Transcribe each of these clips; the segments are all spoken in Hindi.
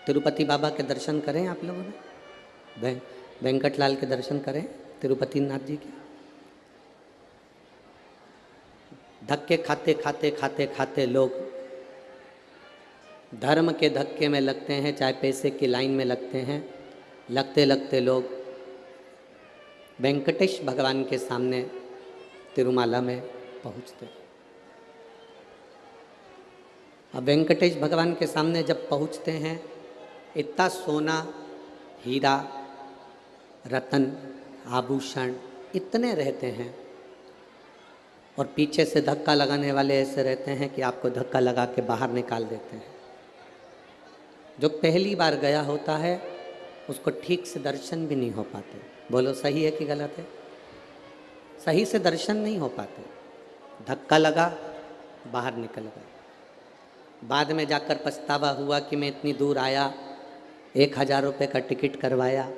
तिरुपति बाबा के दर्शन करें आप लोगों ने, वेंकटलाल के दर्शन करें, तिरुपति नाथ जी के। धक्के खाते खाते खाते खाते लोग धर्म के धक्के में लगते हैं, चाहे पैसे की लाइन में लगते हैं, लगते लगते लोग वेंकटेश भगवान के सामने तिरुमाला में पहुंचते हैं। अब वेंकटेश भगवान के सामने जब पहुंचते हैं, इतना सोना, हीरा, रतन, आभूषण इतने रहते हैं, और पीछे से धक्का लगाने वाले ऐसे रहते हैं कि आपको धक्का लगा के बाहर निकाल देते हैं। जो पहली बार गया होता है उसको ठीक से दर्शन भी नहीं हो पाते। बोलो सही है कि गलत है? सही से दर्शन नहीं हो पाते। धक्का लगा, बाहर निकल गए। बाद में जाकर पछतावा हुआ कि मैं इतनी दूर आया, 1000 रुपये का टिकट करवाया,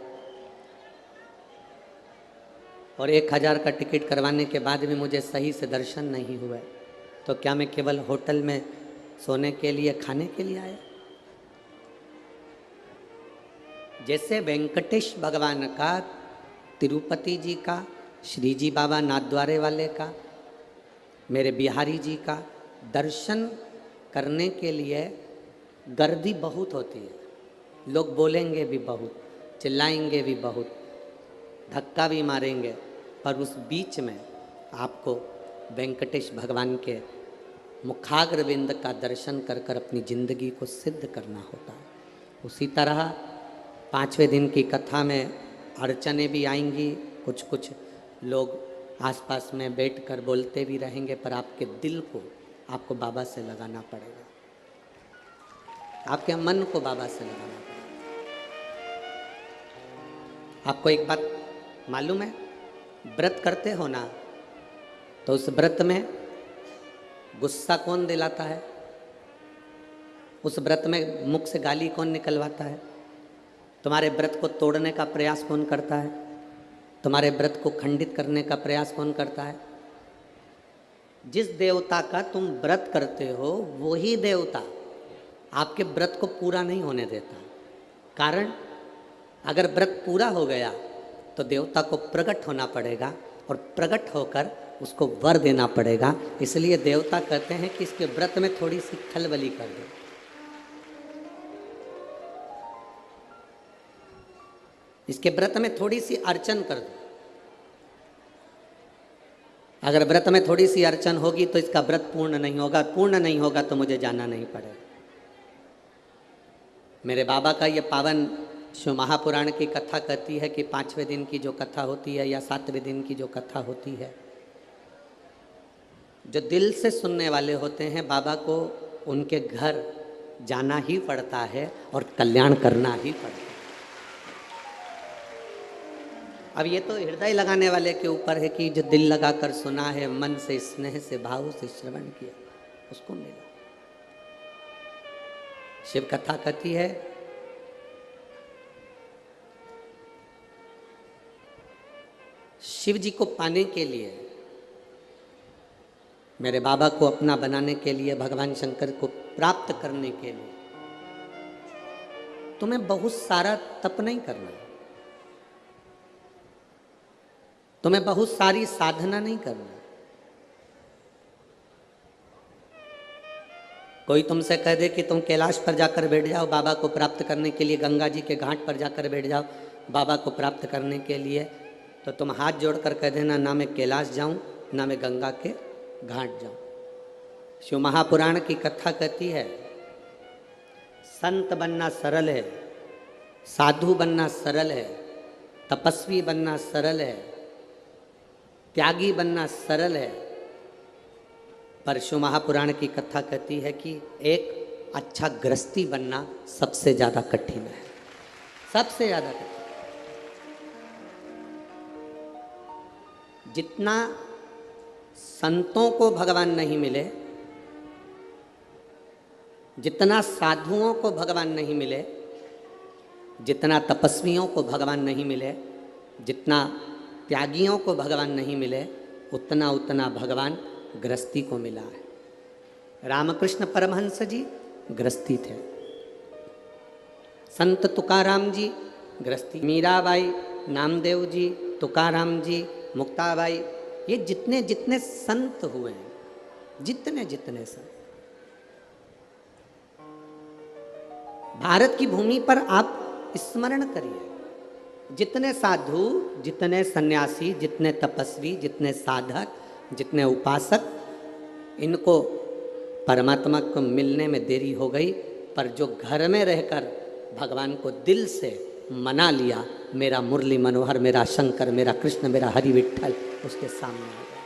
और 1000 का टिकट करवाने के बाद भी मुझे सही से दर्शन नहीं हुए, तो क्या मैं केवल होटल में सोने के लिए, खाने के लिए आया? जैसे वेंकटेश भगवान का, तिरुपति जी का, श्री जी बाबा नाथद्वारे वाले का, मेरे बिहारी जी का दर्शन करने के लिए गर्दी बहुत होती है। लोग बोलेंगे भी बहुत, चिल्लाएंगे भी बहुत, धक्का भी मारेंगे, पर उस बीच में आपको वेंकटेश भगवान के मुखाग्रविंद का दर्शन कर कर अपनी जिंदगी को सिद्ध करना होता है। उसी तरह 5वें दिन की कथा में अड़चने भी आएंगी, कुछ कुछ लोग आसपास में बैठकर बोलते भी रहेंगे, पर आपके दिल को आपको बाबा से लगाना पड़ेगा, आपके मन को बाबा से लगाना पड़ेगा। आपको एक बात मालूम है, व्रत करते हो ना, तो उस व्रत में गुस्सा कौन दिलाता है? उस व्रत में मुख से गाली कौन निकलवाता है? तुम्हारे व्रत को तोड़ने का प्रयास कौन करता है? तुम्हारे व्रत को खंडित करने का प्रयास कौन करता है? जिस देवता का तुम व्रत करते हो वही देवता आपके व्रत को पूरा नहीं होने देता। कारण, अगर व्रत पूरा हो गया तो देवता को प्रकट होना पड़ेगा, और प्रकट होकर उसको वर देना पड़ेगा। इसलिए देवता कहते हैं कि इसके व्रत में थोड़ी सी खलबली कर दो, इसके व्रत में थोड़ी सी अर्चन कर दो। अगर व्रत में थोड़ी सी अर्चन होगी तो इसका व्रत पूर्ण नहीं होगा, पूर्ण नहीं होगा तो मुझे जाना नहीं पड़ेगा। मेरे बाबा का ये पावन शिव महापुराण की कथा कहती है कि 5वें दिन की जो कथा होती है या 7वें दिन की जो कथा होती है, जो दिल से सुनने वाले होते हैं, बाबा को उनके घर जाना ही पड़ता है और कल्याण करना ही पड़ता है। अब ये तो हृदय लगाने वाले के ऊपर है कि जो दिल लगाकर सुना है, मन से, स्नेह से, भाव से श्रवण किया, उसको मिला। शिव कथा कहती है शिव जी को पाने के लिए, मेरे बाबा को अपना बनाने के लिए, भगवान शंकर को प्राप्त करने के लिए तुम्हें बहुत सारा तप नहीं करना, तुम्हें बहुत सारी साधना नहीं करना। कोई तुमसे कह दे कि तुम कैलाश पर जाकर बैठ जाओ बाबा को प्राप्त करने के लिए, गंगा जी के घाट पर जाकर बैठ जाओ बाबा को प्राप्त करने के लिए, तो तुम हाथ जोड़कर कह देना, ना मैं कैलाश जाऊं, ना मैं गंगा के घाट जाऊं। शिव महापुराण की कथा कहती है संत बनना सरल है, साधु बनना सरल है, तपस्वी बनना सरल है, त्यागी बनना सरल है, पर शिव महापुराण की कथा कहती है कि एक अच्छा गृहस्थी बनना सबसे ज़्यादा कठिन है, सबसे ज़्यादा कठिन। जितना संतों को भगवान नहीं मिले, जितना साधुओं को भगवान नहीं मिले, जितना तपस्वियों को भगवान नहीं मिले, जितना त्यागियों को भगवान नहीं मिले, उतना उतना भगवान गृहस्थी को मिला है। रामकृष्ण परमहंस जी गृहस्थी थे, संत तुकाराम जी गृहस्थी, मीराबाई, नामदेव जी, तुकाराम जी, मुक्ताबाई, ये जितने जितने संत हुए हैं, जितने जितने संत, भारत की भूमि पर आप स्मरण करिए, जितने साधु, जितने सन्यासी, जितने तपस्वी, जितने साधक, जितने उपासक, इनको परमात्मा को मिलने में देरी हो गई, पर जो घर में रहकर भगवान को दिल से मना लिया, मेरा मुरली मनोहर, मेरा शंकर, मेरा कृष्ण, मेरा हरि विठ्ठल, उसके सामने आ गया।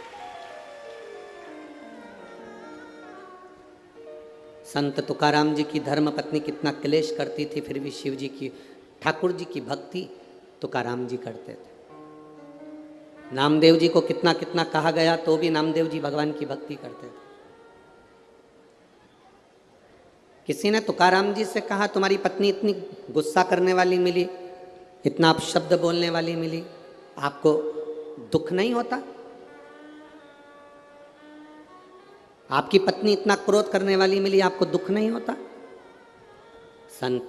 संत तुकाराम जी की धर्म पत्नी कितना क्लेश करती थी, फिर भी शिव जी की, ठाकुर जी की भक्ति तुकाराम जी करते थे। नामदेव जी को कितना कितना कहा गया तो भी नामदेव जी भगवान की भक्ति करते थे। किसी ने तुकाराम जी से कहा, तुम्हारी पत्नी इतनी गुस्सा करने वाली मिली, इतना अपशब्द बोलने वाली मिली, आपको दुख नहीं होता? आपकी पत्नी इतना क्रोध करने वाली मिली, आपको दुख नहीं होता? संत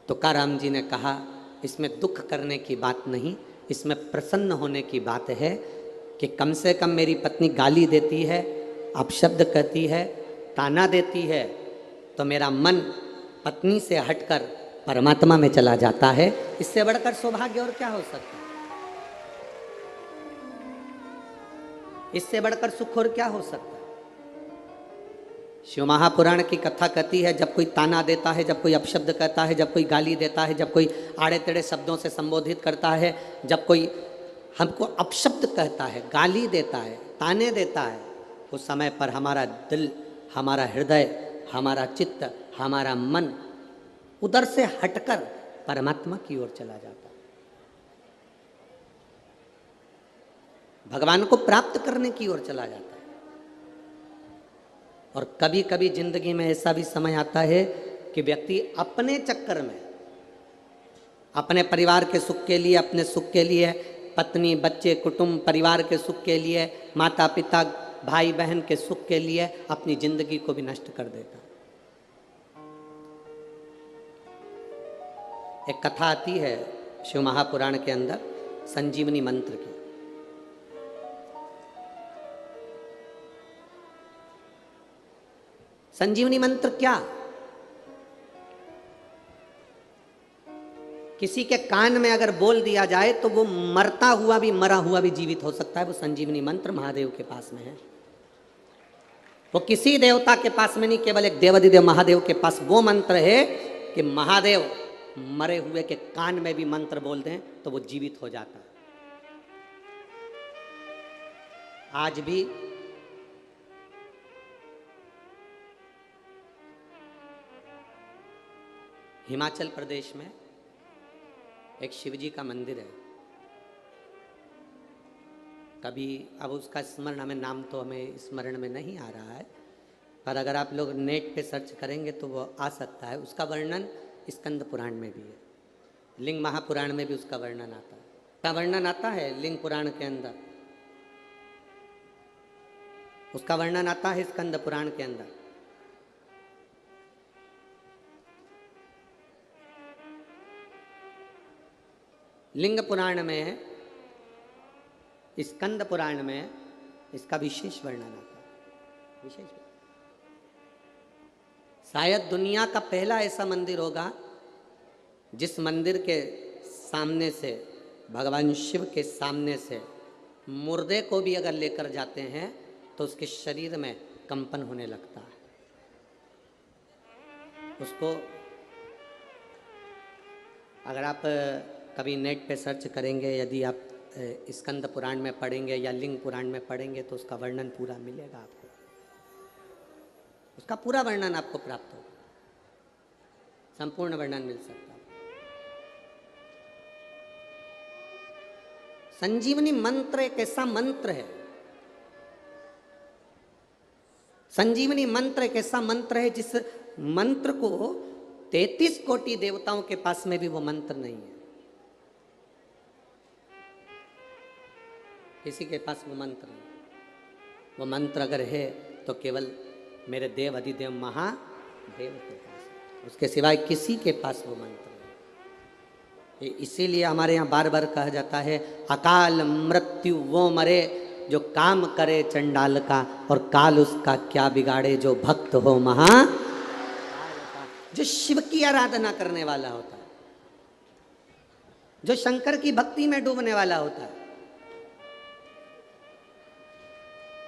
तुकाराम जी ने कहा, इसमें दुख करने की बात नहीं, इसमें प्रसन्न होने की बात है कि कम से कम मेरी पत्नी गाली देती है, अपशब्द कहती है, ताना देती है, तो मेरा मन पत्नी से हटकर परमात्मा में चला जाता है। इससे बढ़कर सौभाग्य और क्या हो सकता है? इससे बढ़कर सुख और क्या हो सकता है? शिव महापुराण की कथा कहती है, जब कोई ताना देता है, जब कोई अपशब्द कहता है, जब कोई गाली देता है, जब कोई आड़े टेढ़े शब्दों से संबोधित करता है, जब कोई हमको अपशब्द कहता है, गाली देता है, ताने देता है, उस समय पर हमारा दिल, हमारा हृदय, हमारा चित्त, हमारा मन उधर से हटकर परमात्मा की ओर चला जाता है, भगवान को प्राप्त करने की ओर चला जाता है। और कभी कभी जिंदगी में ऐसा भी समय आता है कि व्यक्ति अपने चक्कर में, अपने परिवार के सुख के लिए, अपने सुख के लिए, पत्नी, बच्चे, कुटुंब, परिवार के सुख के लिए, माता पिता, भाई बहन के सुख के लिए अपनी जिंदगी को भी नष्ट कर देता। एक कथा आती है शिव महापुराण के अंदर संजीवनी मंत्र की। संजीवनी मंत्र क्या? किसी के कान में अगर बोल दिया जाए तो वो मरता हुआ भी, मरा हुआ भी जीवित हो सकता है। वो संजीवनी मंत्र महादेव के पास में है। वो किसी देवता के पास में नहीं, केवल एक देवाधिदेव महादेव के पास वो मंत्र है कि महादेव मरे हुए के कान में भी मंत्र बोल दें तो वो जीवित हो जाता है। आज भी हिमाचल प्रदेश में एक शिवजी का मंदिर है। कभी, अब उसका स्मरण, हमें नाम तो हमें स्मरण में नहीं आ रहा है, पर अगर आप लोग नेट पे सर्च करेंगे तो वो आ सकता है। उसका वर्णन स्कंद पुराण में भी है, लिंग महापुराण में भी उसका वर्णन आता है। उसका वर्णन आता है लिंग पुराण के अंदर, उसका वर्णन आता है स्कंद पुराण के अंदर। लिंग पुराण में, स्कंद पुराण में इसका विशेष वर्णन आता है। विशेष, शायद दुनिया का पहला ऐसा मंदिर होगा जिस मंदिर के सामने से, भगवान शिव के सामने से मुर्दे को भी अगर लेकर जाते हैं तो उसके शरीर में कंपन होने लगता है। उसको अगर आप कभी नेट पे सर्च करेंगे, यदि आप स्कंद पुराण में पढ़ेंगे या लिंग पुराण में पढ़ेंगे तो उसका वर्णन पूरा मिलेगा आपको, उसका पूरा वर्णन आपको प्राप्त होगा, संपूर्ण वर्णन मिल सकता है। संजीवनी मंत्र एक ऐसा मंत्र है, संजीवनी मंत्र एक ऐसा मंत्र है जिस मंत्र को 33 कोटि देवताओं के पास में भी वो मंत्र नहीं है। किसी के पास वो मंत्र नहीं। वो मंत्र अगर है तो केवल मेरे देव अधिदेव महादेव के पास है। उसके सिवाय किसी के पास वो मंत्र नहीं। इसीलिए हमारे यहाँ बार बार कहा जाता है, अकाल मृत्यु वो मरे जो काम करे चंडाल का, और काल उसका क्या बिगाड़े जो भक्त हो महा। जो शिव की आराधना करने वाला होता है, जो शंकर की भक्ति में डूबने वाला होता है,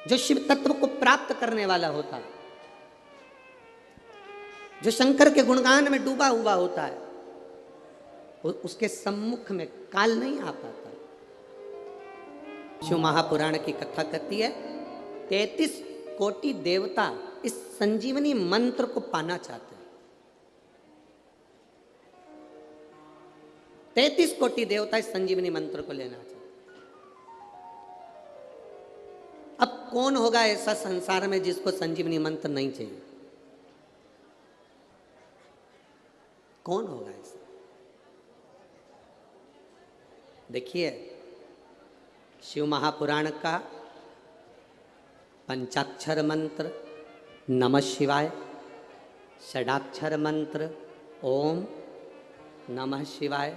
जो शिव तत्व को प्राप्त करने वाला होता है, जो शंकर के गुणगान में डूबा हुआ होता है, उसके सम्मुख में काल नहीं आ पाता। शिव महापुराण की कथा कहती है 33 कोटि देवता इस संजीवनी मंत्र को पाना चाहते हैं। 33 कोटि देवता इस संजीवनी मंत्र को लेना चाहते हैं। अब कौन होगा ऐसा संसार में जिसको संजीवनी मंत्र नहीं चाहिए? कौन होगा ऐसा? देखिए, शिव महापुराण का पंचाक्षर मंत्र नमः शिवाय, षडाक्षर मंत्र ओम नमः शिवाय।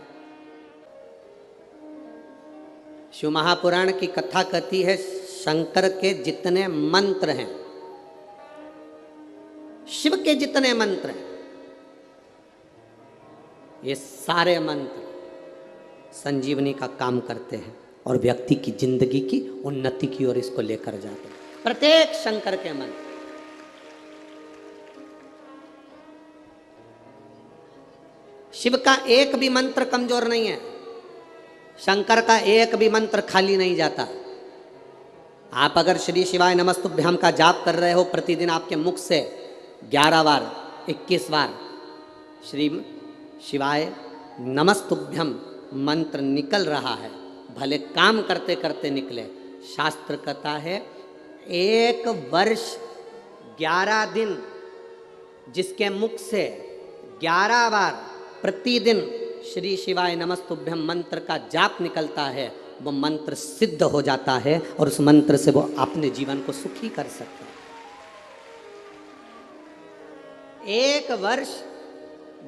शिव महापुराण की कथा कहती है शंकर के जितने मंत्र हैं, शिव के जितने मंत्र हैं, ये सारे मंत्र संजीवनी का काम करते हैं और व्यक्ति की जिंदगी की उन्नति की ओर इसको लेकर जाते हैं। प्रत्येक शंकर के मंत्र, शिव का एक भी मंत्र कमजोर नहीं है, शंकर का एक भी मंत्र खाली नहीं जाता। आप अगर श्री शिवाय नमस्तुभ्याम का जाप कर रहे हो, प्रतिदिन आपके मुख से 11 बार 21 बार श्री शिवाय नमस्तुभ्यम मंत्र निकल रहा है, भले काम करते करते निकले। शास्त्र कहता है 1 वर्ष 11 दिन जिसके मुख से 11 बार प्रतिदिन श्री शिवाय नमस्तुभ्यम मंत्र का जाप निकलता है, वो मंत्र सिद्ध हो जाता है और उस मंत्र से वो अपने जीवन को सुखी कर सकता है। 1 वर्ष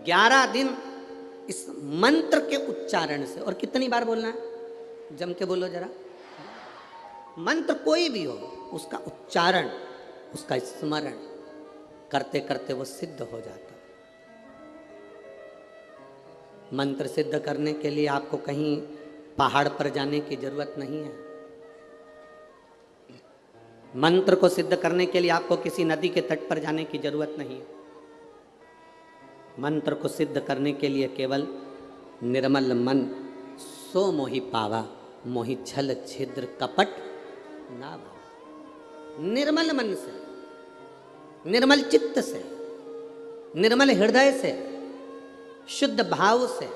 11 दिन इस मंत्र के उच्चारण से। और कितनी बार बोलना है? जम के बोलो जरा। मंत्र कोई भी हो, उसका उच्चारण, उसका स्मरण करते करते वो सिद्ध हो जाता है। मंत्र सिद्ध करने के लिए आपको कहीं पहाड़ पर जाने की जरूरत नहीं है। मंत्र को सिद्ध करने के लिए आपको किसी नदी के तट पर जाने की जरूरत नहीं है। मंत्र को सिद्ध करने के लिए केवल निर्मल मन सो मोहि पावा, मोहि छल छिद्र कपट ना भावा। निर्मल मन से, निर्मल चित्त से, निर्मल हृदय से, शुद्ध भाव से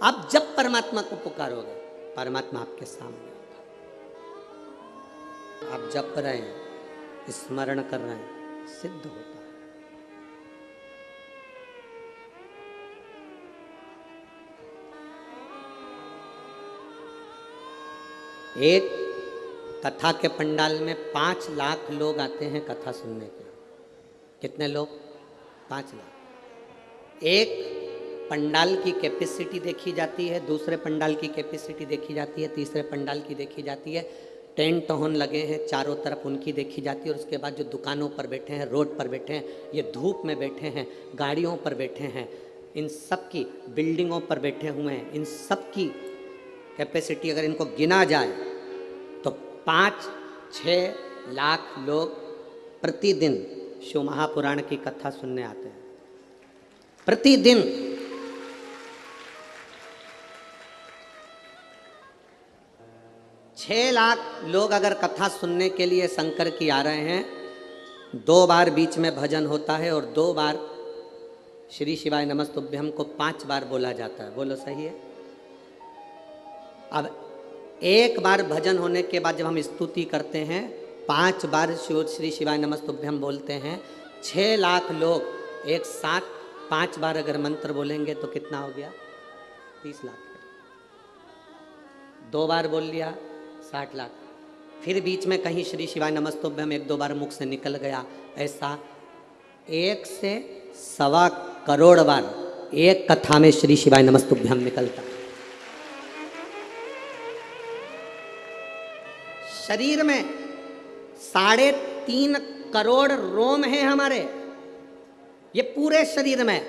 आप जब परमात्मा को पुकारोगे, परमात्मा आपके सामने होगा। आप जप रहे हैं, स्मरण कर रहे हैं, सिद्ध होता है। एक कथा के पंडाल में 5 लाख लोग आते हैं कथा सुनने के। कितने लोग? 5 लाख। एक पंडाल की कैपेसिटी देखी जाती है, दूसरे पंडाल की कैपेसिटी देखी जाती है, तीसरे पंडाल की देखी जाती है। टेंट होन लगे हैं चारों तरफ, उनकी देखी जाती है। और उसके बाद जो दुकानों पर बैठे हैं, रोड पर बैठे हैं, ये धूप में बैठे हैं, गाड़ियों पर बैठे हैं, इन सब की, बिल्डिंगों पर बैठे हुए हैं, इन सब की कैपेसिटी अगर इनको गिना जाए तो 5-6 लाख लोग प्रतिदिन शिव महापुराण की कथा सुनने आते हैं। प्रतिदिन 6 लाख लोग अगर कथा सुनने के लिए शंकर की आ रहे हैं, 2 बार बीच में भजन होता है और 2 बार श्री शिवाय नमस्तुभ्यम को 5 बार बोला जाता है। बोलो सही है? अब 1 बार भजन होने के बाद जब हम स्तुति करते हैं, 5 बार श्री शिवाय नमस्तुभ्यम बोलते हैं, 6 लाख लोग एक साथ 5 बार अगर मंत्र बोलेंगे तो कितना हो गया? 30 लाख। 2 बार बोल लिया 60 लाख। फिर बीच में कहीं श्री शिवाय नमस्तुभ्यम 1-2 बार मुख से निकल गया, ऐसा 1 से 1.25 करोड़ बार एक कथा में श्री शिवाय नमस्तुभ्यम निकलता है। शरीर में 3.5 करोड़ रोम हैं हमारे, ये पूरे शरीर में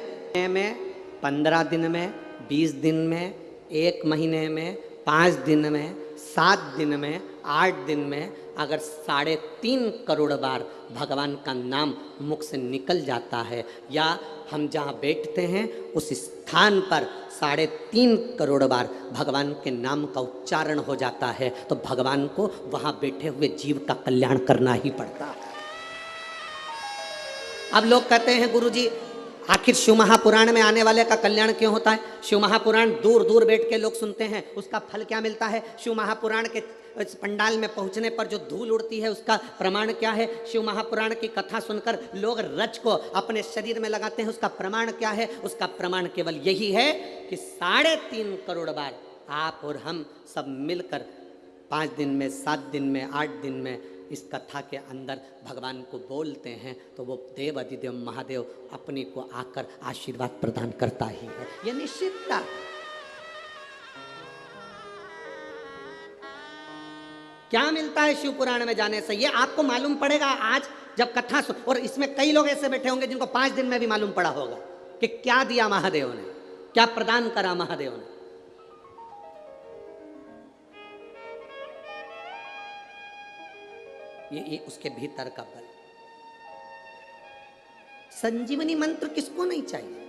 15 दिन में, 20 दिन में, 1 महीने में, 5 दिन में, 7 दिन में, 8 दिन में अगर 3.5 करोड़ बार भगवान का नाम मुख से निकल जाता है, या हम जहाँ बैठते हैं उस स्थान पर 3.5 करोड़ बार भगवान के नाम का उच्चारण हो जाता है, तो भगवान को वहाँ बैठे हुए जीव का कल्याण करना ही पड़ता है। अब लोग कहते हैं गुरुजी आखिर शिव महापुराण में आने वाले का कल्याण क्यों होता है? शिव महापुराण दूर दूर बैठ के लोग सुनते हैं, उसका फल क्या मिलता है? शिव महापुराण के पंडाल में पहुंचने पर जो धूल उड़ती है उसका प्रमाण क्या है? शिव महापुराण की कथा सुनकर लोग रच को अपने शरीर में लगाते हैं, उसका प्रमाण क्या है? उसका प्रमाण केवल यही है कि 3.5 करोड़ बार आप और हम सब मिलकर 5 दिन में, 7 दिन में, 8 दिन में इस कथा के अंदर भगवान को बोलते हैं, तो वो देव अधिदेव महादेव अपने को आकर आशीर्वाद प्रदान करता ही है, ये निश्चितता। क्या मिलता है शिव पुराण में जाने से, ये आपको मालूम पड़ेगा आज जब कथा सुन। और इसमें कई लोग ऐसे बैठे होंगे जिनको 5 दिन में भी मालूम पड़ा होगा कि क्या दिया महादेव ने, क्या प्रदान करा महादेव ने। ये उसके भीतर का बल। संजीवनी मंत्र किसको नहीं चाहिए?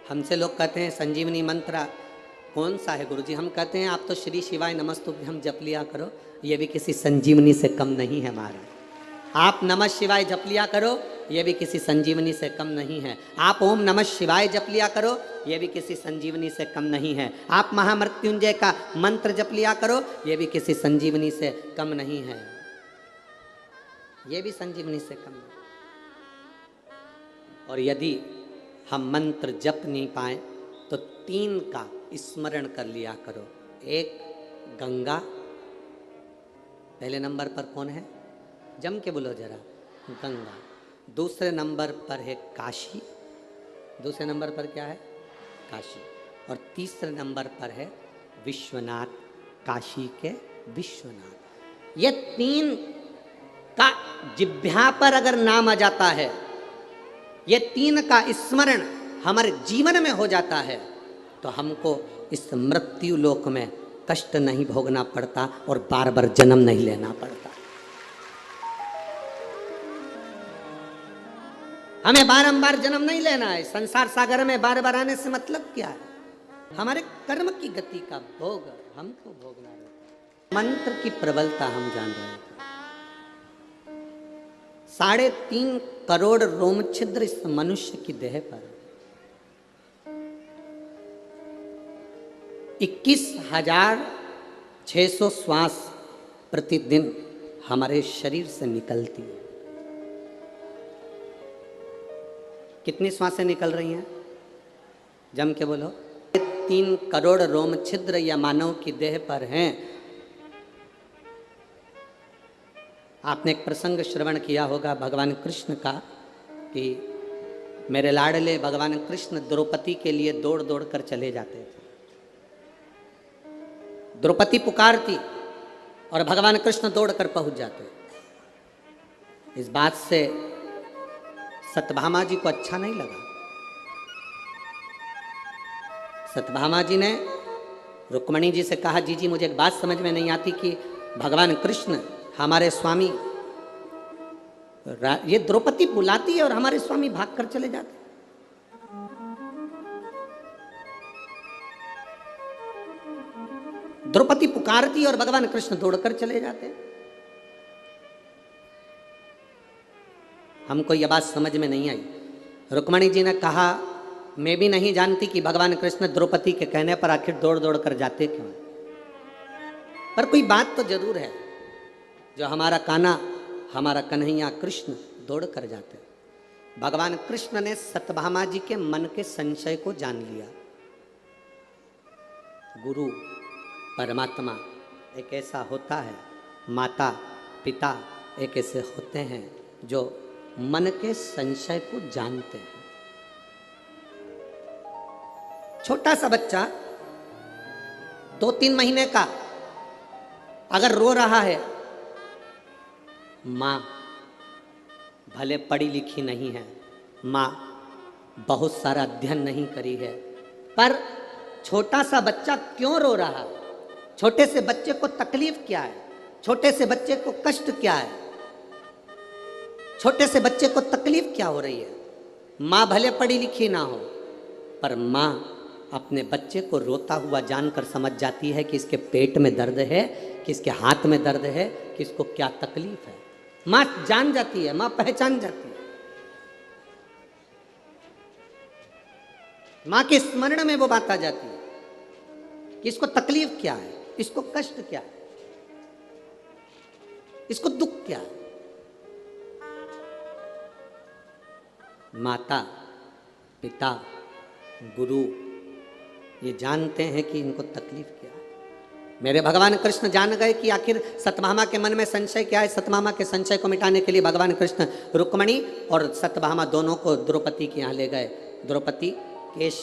हमसे लोग कहते हैं संजीवनी मंत्र कौन सा है गुरुजी? हम कहते हैं आप तो श्री शिवाय नमस्तुभ्यम जप लिया करो, ये भी किसी संजीवनी से कम नहीं है महाराज। आप नमः शिवाय जप लिया करो, ये भी किसी संजीवनी से कम नहीं है। आप ओम नमः शिवाय जप लिया करो, ये भी किसी संजीवनी से कम नहीं है। आप महामृत्युंजय का मंत्र जप लिया करो, ये भी किसी संजीवनी से कम नहीं है, ये भी संजीवनी से कम नहीं। और यदि हम मंत्र जप नहीं पाए तो 3 का स्मरण कर लिया करो। 1 गंगा, पहले नंबर पर कौन है? जम के बोलो जरा, गंगा। दूसरे नंबर पर है काशी, दूसरे नंबर पर क्या है? काशी। और तीसरे नंबर पर है विश्वनाथ, काशी के विश्वनाथ। ये 3 का जिह्वा पर अगर नाम आ जाता है, ये 3 का स्मरण हमारे जीवन में हो जाता है, तो हमको इस मृत्यु लोक में कष्ट नहीं भोगना पड़ता और बार बार जन्म नहीं लेना पड़ता। हमें बारंबार जन्म नहीं लेना है। संसार सागर में बार बार आने से मतलब क्या है? हमारे कर्म की गति का भोग हमको भोगना है। मंत्र की प्रबलता हम जान रहे हैं। 3.5 करोड़ रोम छिद्र इस मनुष्य की देह पर, 21,600 श्वास प्रतिदिन हमारे शरीर से निकलती है। कितनी श्वासें निकल रही हैं? जम के बोलो। 3 करोड़ रोम छिद्र या मानव की देह पर हैं। आपने एक प्रसंग श्रवण किया होगा भगवान कृष्ण का, कि मेरे लाडले भगवान कृष्ण द्रौपदी के लिए दौड़ दौड़ कर चले जाते थे। द्रौपदी पुकारती और भगवान कृष्ण दौड़ कर पहुंच जाते। इस बात से सत्यभामा जी को अच्छा नहीं लगा। सत्यभामा जी ने रुक्मणी जी से कहा, जी जी मुझे एक बात समझ में नहीं आती कि भगवान कृष्ण हमारे स्वामी, ये द्रौपदी बुलाती है और हमारे स्वामी भाग कर चले जाते। द्रौपदी पुकारती और भगवान कृष्ण दौड़कर चले जाते। हमको यह बात समझ में नहीं आई। रुक्मणी जी ने कहा, मैं भी नहीं जानती कि भगवान कृष्ण द्रौपदी के कहने पर आखिर दौड़ दौड़ कर जाते क्यों, पर कोई बात तो जरूर है, जो हमारा कान्हा, हमारा कन्हैया कृष्ण दौड़ कर जाते। भगवान कृष्ण ने सत्यभामा जी के मन के संशय को जान लिया। गुरु परमात्मा एक ऐसा होता है, माता पिता एक ऐसे होते हैं जो मन के संशय को जानते हैं। छोटा सा बच्चा 2-3 महीने का अगर रो रहा है, माँ भले पढ़ी लिखी नहीं है, माँ बहुत सारा अध्ययन नहीं करी है, पर छोटा सा बच्चा क्यों रो रहा है? छोटे से बच्चे को तकलीफ क्या है? छोटे से बच्चे को कष्ट क्या है? छोटे से बच्चे को तकलीफ क्या हो रही है? माँ भले पढ़ी लिखी ना हो, पर माँ अपने बच्चे को रोता हुआ जानकर समझ जाती है कि इसके पेट में दर्द है, कि इसके हाथ में दर्द है, कि इसको क्या तकलीफ है। माँ जान जाती है, माँ पहचान जाती है। माँ के स्मरण में वो बात आ जाती है कि इसको तकलीफ क्या है, इसको कष्ट क्या है, इसको दुख क्या है। माता, पिता, गुरु ये जानते हैं कि इनको तकलीफ क्या है। मेरे भगवान कृष्ण जान गए कि आखिर सत्यभामा के मन में संशय क्या है। सत्यभामा के संशय को मिटाने के लिए भगवान कृष्ण रुक्मणी और सत्यभामा दोनों को द्रौपदी के यहाँ ले गए। द्रौपदी केश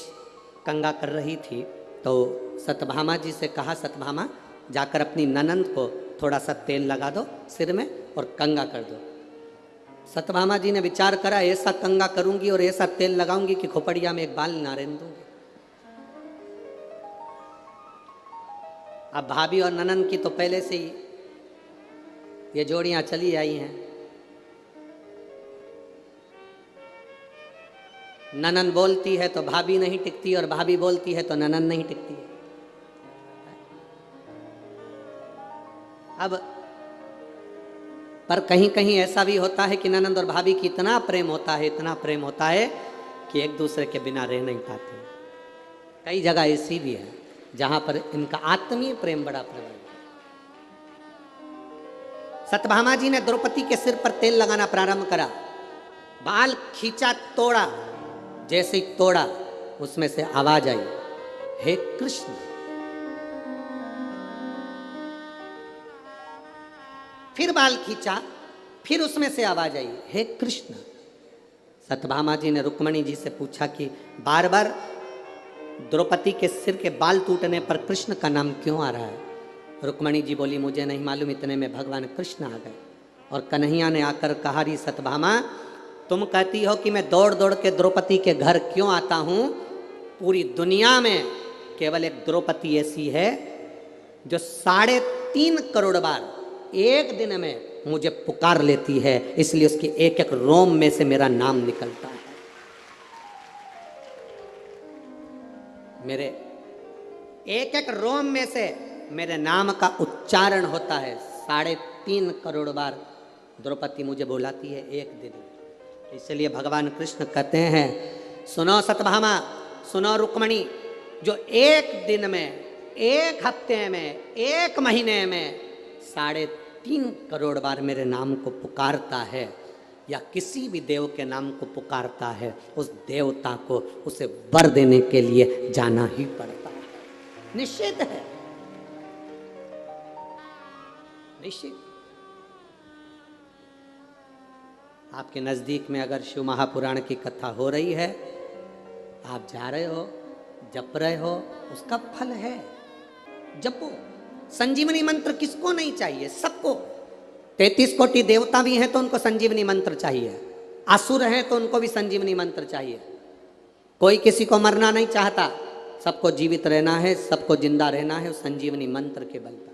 कंगा कर रही थी तो सत्यभामा जी से कहा, सत्यभामा जाकर अपनी ननंद को थोड़ा सा तेल लगा दो सिर में और कंगा कर दो। सत्यभामा जी ने विचार करा, ऐसा कंगा करूंगी और ऐसा तेल लगाऊंगी कि खोपड़िया में एक बाल ना रहने दूंगी। अब भाभी और ननंद की तो पहले से ही ये जोड़ियां चली आई हैं। ननंद बोलती है तो भाभी नहीं टिकती और भाभी बोलती है तो ननंद नहीं टिकती है। अब पर कहीं कहीं ऐसा भी होता है कि ननंद और भाभी की इतना प्रेम होता है, इतना प्रेम होता है कि एक दूसरे के बिना रह नहीं पाते। कई जगह ऐसी भी है जहां पर इनका आत्मीय प्रेम बड़ा प्रबल है। सत्यभामा जी ने द्रौपदी के सिर पर तेल लगाना प्रारंभ करा, बाल खींचा, तोड़ा। जैसे ही तोड़ा उसमें से आवाज आई, हे कृष्ण। फिर बाल खींचा, फिर उसमें से आवाज आई, हे कृष्ण। सत्यभामा जी ने रुक्मणी जी से पूछा कि बार बार द्रौपदी के सिर के बाल टूटने पर कृष्ण का नाम क्यों आ रहा है? रुक्मणी जी बोली, मुझे नहीं मालूम। इतने में भगवान कृष्ण आ गए और कन्हैया ने आकर कहा, री सत्यभामा, तुम कहती हो कि मैं दौड़ दौड़ के द्रौपदी के घर क्यों आता हूं? पूरी दुनिया में केवल एक द्रौपदी ऐसी है जो 3.5 करोड़ बार एक दिन में मुझे पुकार लेती है, इसलिए उसकी एक एक रोम में से मेरा नाम निकलता है। मेरे एक एक रोम में से मेरे नाम का उच्चारण होता है। 3.5 करोड़ बार द्रौपदी मुझे बुलाती है एक दिन में। इसलिए भगवान कृष्ण कहते हैं, सुनो सत्यभामा, सुनो रुक्मणी, जो एक दिन में, एक हफ्ते में, एक महीने में 3.5 करोड़ बार मेरे नाम को पुकारता है या किसी भी देव के नाम को पुकारता है, उस देवता को उसे वर देने के लिए जाना ही पड़ता है। निश्चित है, निश्चित। आपके नजदीक में अगर शिव महापुराण की कथा हो रही है, आप जा रहे हो, जप रहे हो, उसका फल है। जपो। संजीवनी मंत्र किसको नहीं चाहिए? सबको। 33 कोटि देवता भी हैं तो उनको संजीवनी मंत्र चाहिए, असुर हैं तो उनको भी संजीवनी मंत्र चाहिए। कोई किसी को मरना नहीं चाहता, सबको जीवित रहना है, सबको जिंदा रहना है उस संजीवनी मंत्र के बल पर।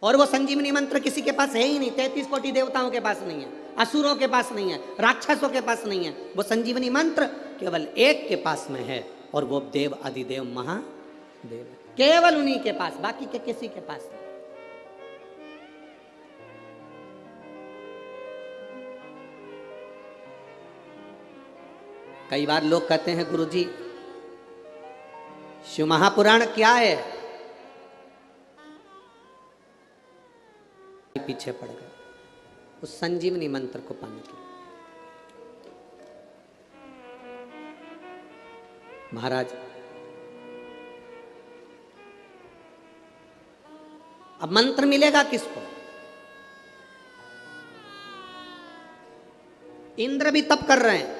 और वो संजीवनी मंत्र किसी के पास है ही नहीं। 33 कोटि देवताओं के पास नहीं है, असुरों के पास नहीं है, राक्षसों के पास नहीं है। वो संजीवनी मंत्र केवल एक के पास में है और वो देव अधिदेव महादेव, केवल उन्हीं के पास, बाकी के किसी के पास नहीं। कई बार लोग कहते हैं, गुरुजी शिव महापुराण क्या है? पीछे पड़ गए उस संजीवनी मंत्र को पाने के लिए। महाराज, अब मंत्र मिलेगा किसको? इंद्र भी तप कर रहे हैं,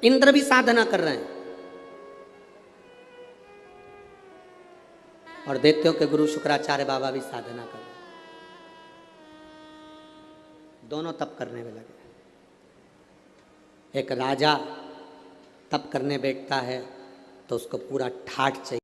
इंद्र भी साधना कर रहे हैं, और दैत्यों के गुरु शुक्राचार्य बाबा भी साधना कर रहे हैं। दोनों तप करने में लगे। एक राजा तप करने बैठता है तो उसको पूरा ठाठ चाहिए।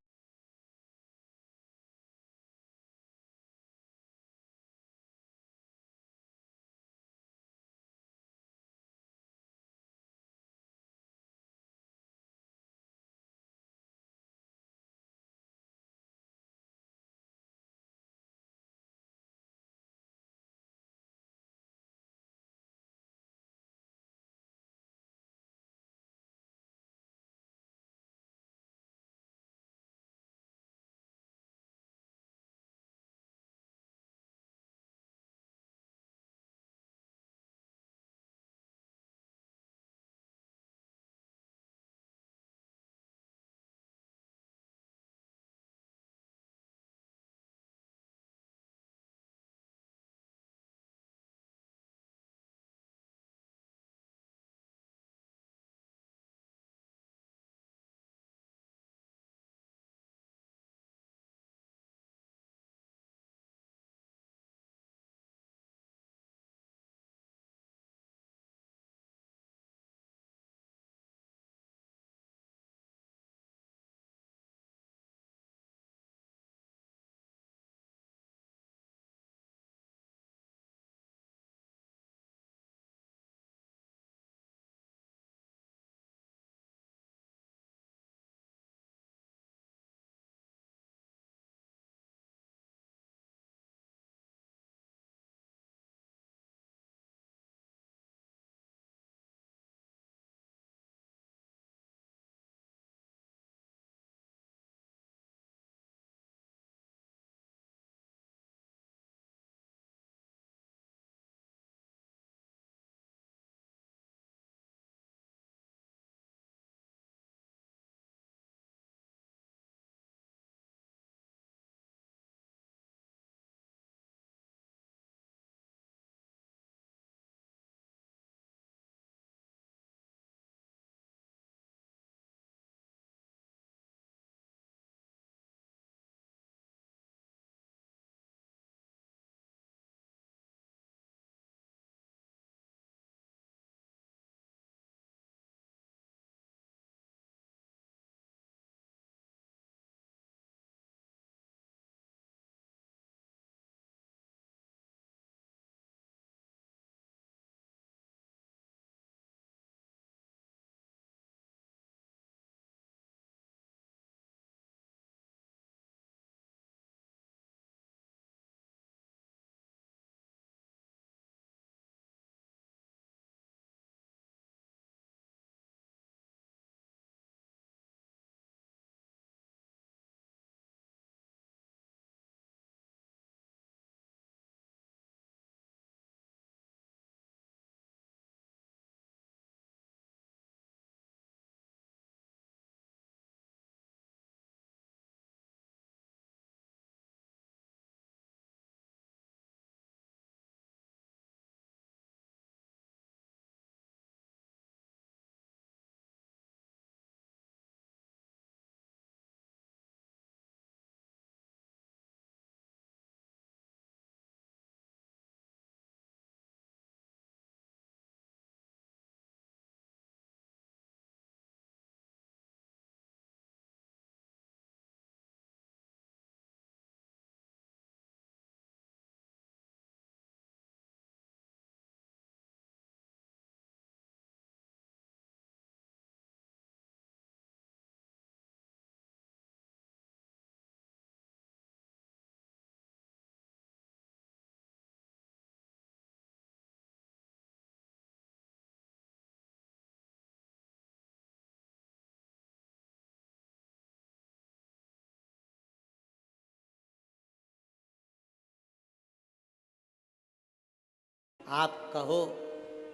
आप कहो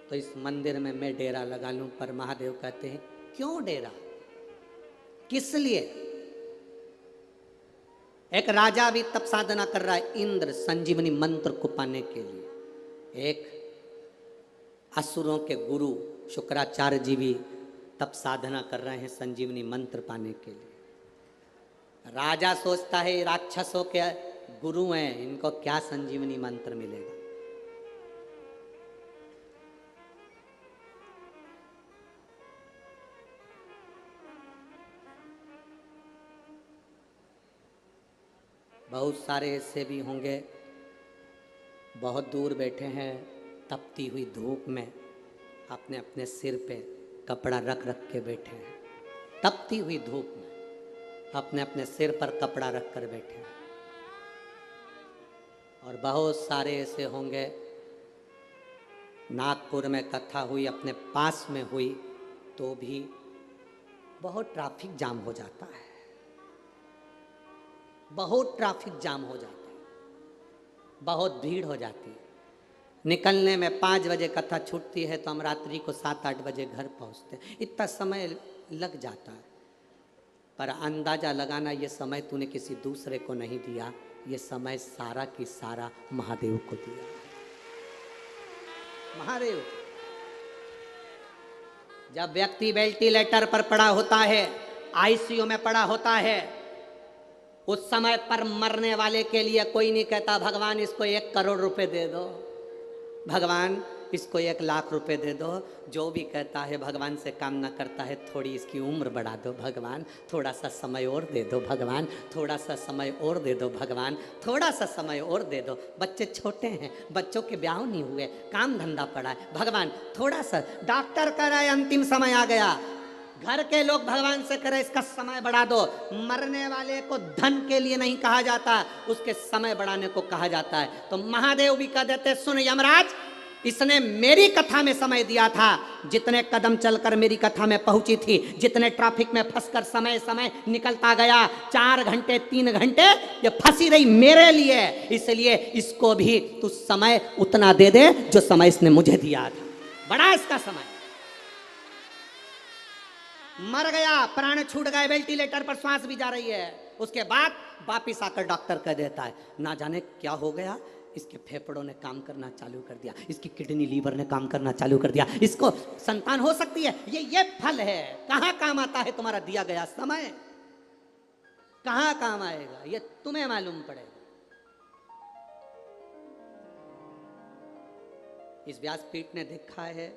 तो इस मंदिर में मैं डेरा लगा लूं, पर महादेव कहते हैं क्यों डेरा, किस लिए? एक राजा भी तप साधना कर रहा है, इंद्र संजीवनी मंत्र को पाने के लिए। एक असुरों के गुरु शुक्राचार्य जी भी तब साधना कर रहे हैं संजीवनी मंत्र पाने के लिए। राजा सोचता है राक्षसों के गुरु हैं, इनको क्या संजीवनी मंत्र मिलेगा। बहुत सारे ऐसे भी होंगे बहुत दूर बैठे हैं तपती हुई धूप में, अपने अपने सिर पे कपड़ा रख रख के बैठे हैं, तपती हुई धूप में अपने अपने सिर पर कपड़ा रख कर बैठे हैं। और बहुत सारे ऐसे होंगे, नागपुर में कथा हुई, अपने पास में हुई, तो भी बहुत ट्रैफिक जाम हो जाता है, बहुत ट्रैफिक जाम हो जाता है, बहुत भीड़ हो जाती है। निकलने में 5 बजे कथा छूटती है तो हम रात्रि को 7-8 बजे घर पहुंचते हैं, इतना समय लग जाता है। पर अंदाजा लगाना, ये समय तूने किसी दूसरे को नहीं दिया, ये समय सारा की सारा महादेव को दिया। महादेव, जब व्यक्ति वेंटिलेटर पर पड़ा होता है, आईसीयू में पड़ा होता है, उस समय पर मरने वाले के लिए कोई नहीं कहता भगवान इसको 1 करोड़ रुपए दे दो, भगवान इसको 1 लाख रुपए दे दो। जो भी कहता है भगवान से कामना करता है थोड़ी इसकी उम्र बढ़ा दो भगवान, थोड़ा सा समय और दे दो भगवान, थोड़ा सा समय और दे दो भगवान, थोड़ा सा समय और दे दो। बच्चे छोटे हैं, बच्चों के ब्याह नहीं हुए, काम धंधा पड़ा है, भगवान थोड़ा सा। डॉक्टर कह रहा है अंतिम समय आ गया, घर के लोग भगवान से करे इसका समय बढ़ा दो। मरने वाले को धन के लिए नहीं कहा जाता, उसके समय बढ़ाने को कहा जाता है। तो महादेव भी कह देते सुन यमराज, इसने मेरी कथा में समय दिया था, जितने कदम चलकर मेरी कथा में पहुंची थी, जितने ट्रैफिक में फंसकर समय समय निकलता गया, 4 घंटे 3 घंटे ये फंसी रही मेरे लिए, इसलिए इसको भी तू समय उतना दे दे जो समय इसने मुझे दिया था। बड़ा इसका समय। मर गया, प्राण छूट गए, वेंटिलेटर पर सांस भी जा रही है, उसके बाद वापिस आकर डॉक्टर कह देता है ना जाने क्या हो गया, इसके फेफड़ों ने काम करना चालू कर दिया, इसकी किडनी लीवर ने काम करना चालू कर दिया, इसको संतान हो सकती है। ये फल है। कहां काम आता है तुम्हारा दिया गया समय, कहां काम आएगा ये तुम्हें मालूम पड़ेगा। इस व्यासपीठ ने देखा है,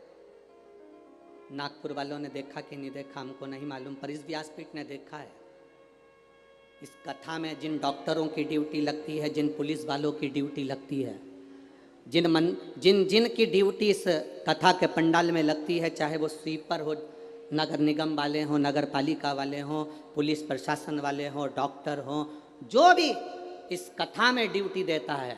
नागपुर वालों ने देखा कि नहीं देखा हमको नहीं मालूम, पर इस व्यासपीठ ने देखा है। इस कथा में जिन डॉक्टरों की ड्यूटी लगती है, जिन पुलिस वालों की ड्यूटी लगती है, जिन की ड्यूटी इस कथा के पंडाल में लगती है, चाहे वो स्वीपर हो, नगर निगम वाले हों, नगर पालिका वाले हों, पुलिस प्रशासन वाले हों, डॉक्टर हों, जो भी इस कथा में ड्यूटी देता है,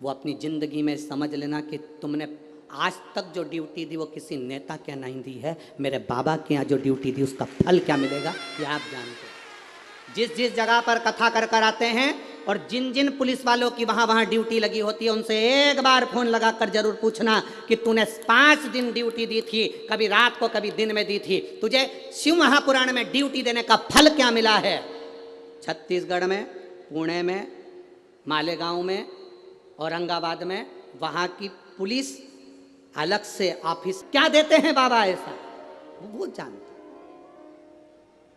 वो अपनी जिंदगी में समझ लेना कि तुमने आज तक जो ड्यूटी दी वो किसी नेता के नहीं दी है, मेरे बाबा के यहाँ जो ड्यूटी दी उसका फल क्या मिलेगा ये आप जानते हैं। जिस जिस जगह पर कथा कर कर आते हैं और जिन जिन पुलिस वालों की वहाँ वहाँ ड्यूटी लगी होती है, उनसे एक बार फोन लगाकर जरूर पूछना कि तूने 5 दिन ड्यूटी दी थी, कभी रात को कभी दिन में दी थी, तुझे शिव महापुराण में ड्यूटी देने का फल क्या मिला है। छत्तीसगढ़ में, पुणे में, मालेगांव में, औरंगाबाद में वहाँ की पुलिस अलग से ऑफिस क्या देते हैं बाबा, ऐसा वो जानते।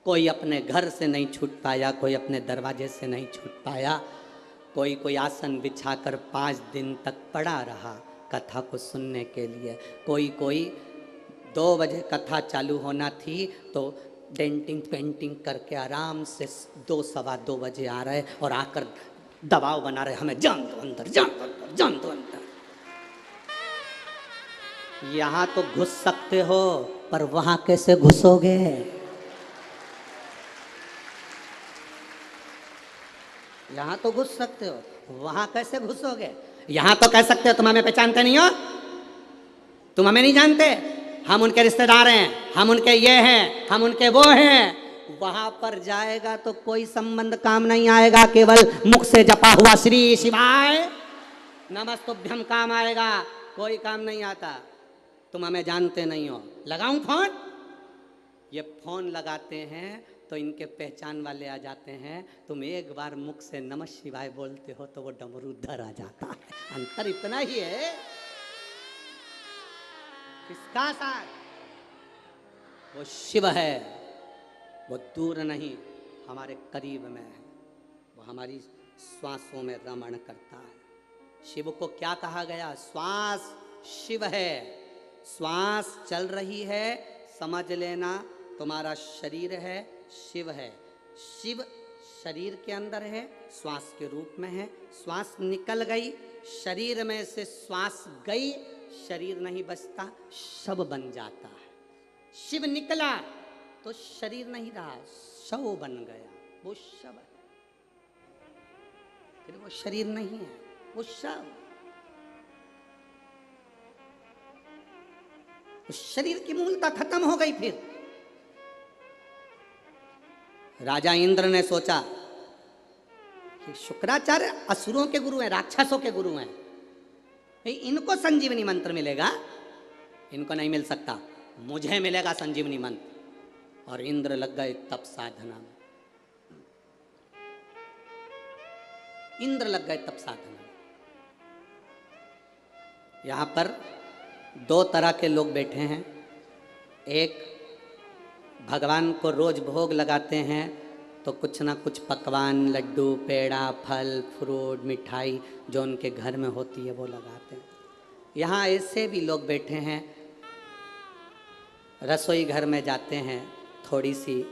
कोई अपने घर से नहीं छूट पाया, कोई अपने दरवाजे से नहीं छूट पाया, कोई आसन बिछाकर 5 दिन तक पड़ा रहा कथा को सुनने के लिए, कोई 2 बजे कथा चालू होना थी तो डेंटिंग पेंटिंग करके आराम से 2 सवा 2 बजे आ रहे और आकर दबाव बना रहे, हमें जान दो अंदर, जान दो अंदर, जान दो अंदर। यहां तो घुस सकते हो पर वहां कैसे घुसोगे। यहां तो घुस सकते हो, वहां कैसे घुसोगे। यहां तो कह सकते हो तुम हमें पहचानते नहीं हो, तुम हमें नहीं जानते, हम उनके रिश्तेदार हैं, हम उनके ये हैं, हम उनके वो हैं। वहां पर जाएगा तो कोई संबंध काम नहीं आएगा, केवल मुख से जपा हुआ श्री शिवाय नमस्तुभ्यम काम आएगा, कोई काम नहीं आता। तुम हमें जानते नहीं हो, लगाऊं फोन। ये फोन लगाते हैं तो इनके पहचान वाले आ जाते हैं, तुम एक बार मुख से नमः शिवाय बोलते हो तो वो डमरूधर आ जाता है। अंतर इतना ही है। किसका साथ? वो शिव है, वो दूर नहीं, हमारे करीब में है, वो हमारी श्वासों में रमण करता है। शिव को क्या कहा गया? श्वास शिव है। श्वास चल रही है, समझ लेना तुम्हारा शरीर है, शिव है। शिव शरीर के अंदर है, श्वास के रूप में है। श्वास निकल गई, शरीर में से श्वास गई, शरीर नहीं बचता, शव बन जाता है। शिव निकला तो शरीर नहीं रहा, शव बन गया, वो शव है, फिर वो शरीर नहीं है, वो शव। उस शरीर की मूलता खत्म हो गई। फिर राजा इंद्र ने सोचा कि शुक्राचार्य असुरों के गुरु हैं, राक्षसों के गुरु हैं, इनको संजीवनी मंत्र मिलेगा, इनको नहीं मिल सकता, मुझे मिलेगा संजीवनी मंत्र। और इंद्र लग गए तप साधना में, इंद्र लग गए तप साधना में। यहां पर दो तरह के लोग बैठे हैं। एक भगवान को रोज भोग लगाते हैं तो कुछ ना कुछ पकवान, लड्डू, पेड़ा, फल, फ्रूट, मिठाई जो उनके घर में होती है वो लगाते हैं। यहाँ ऐसे भी लोग बैठे हैं, रसोई घर में जाते हैं, थोड़ी सी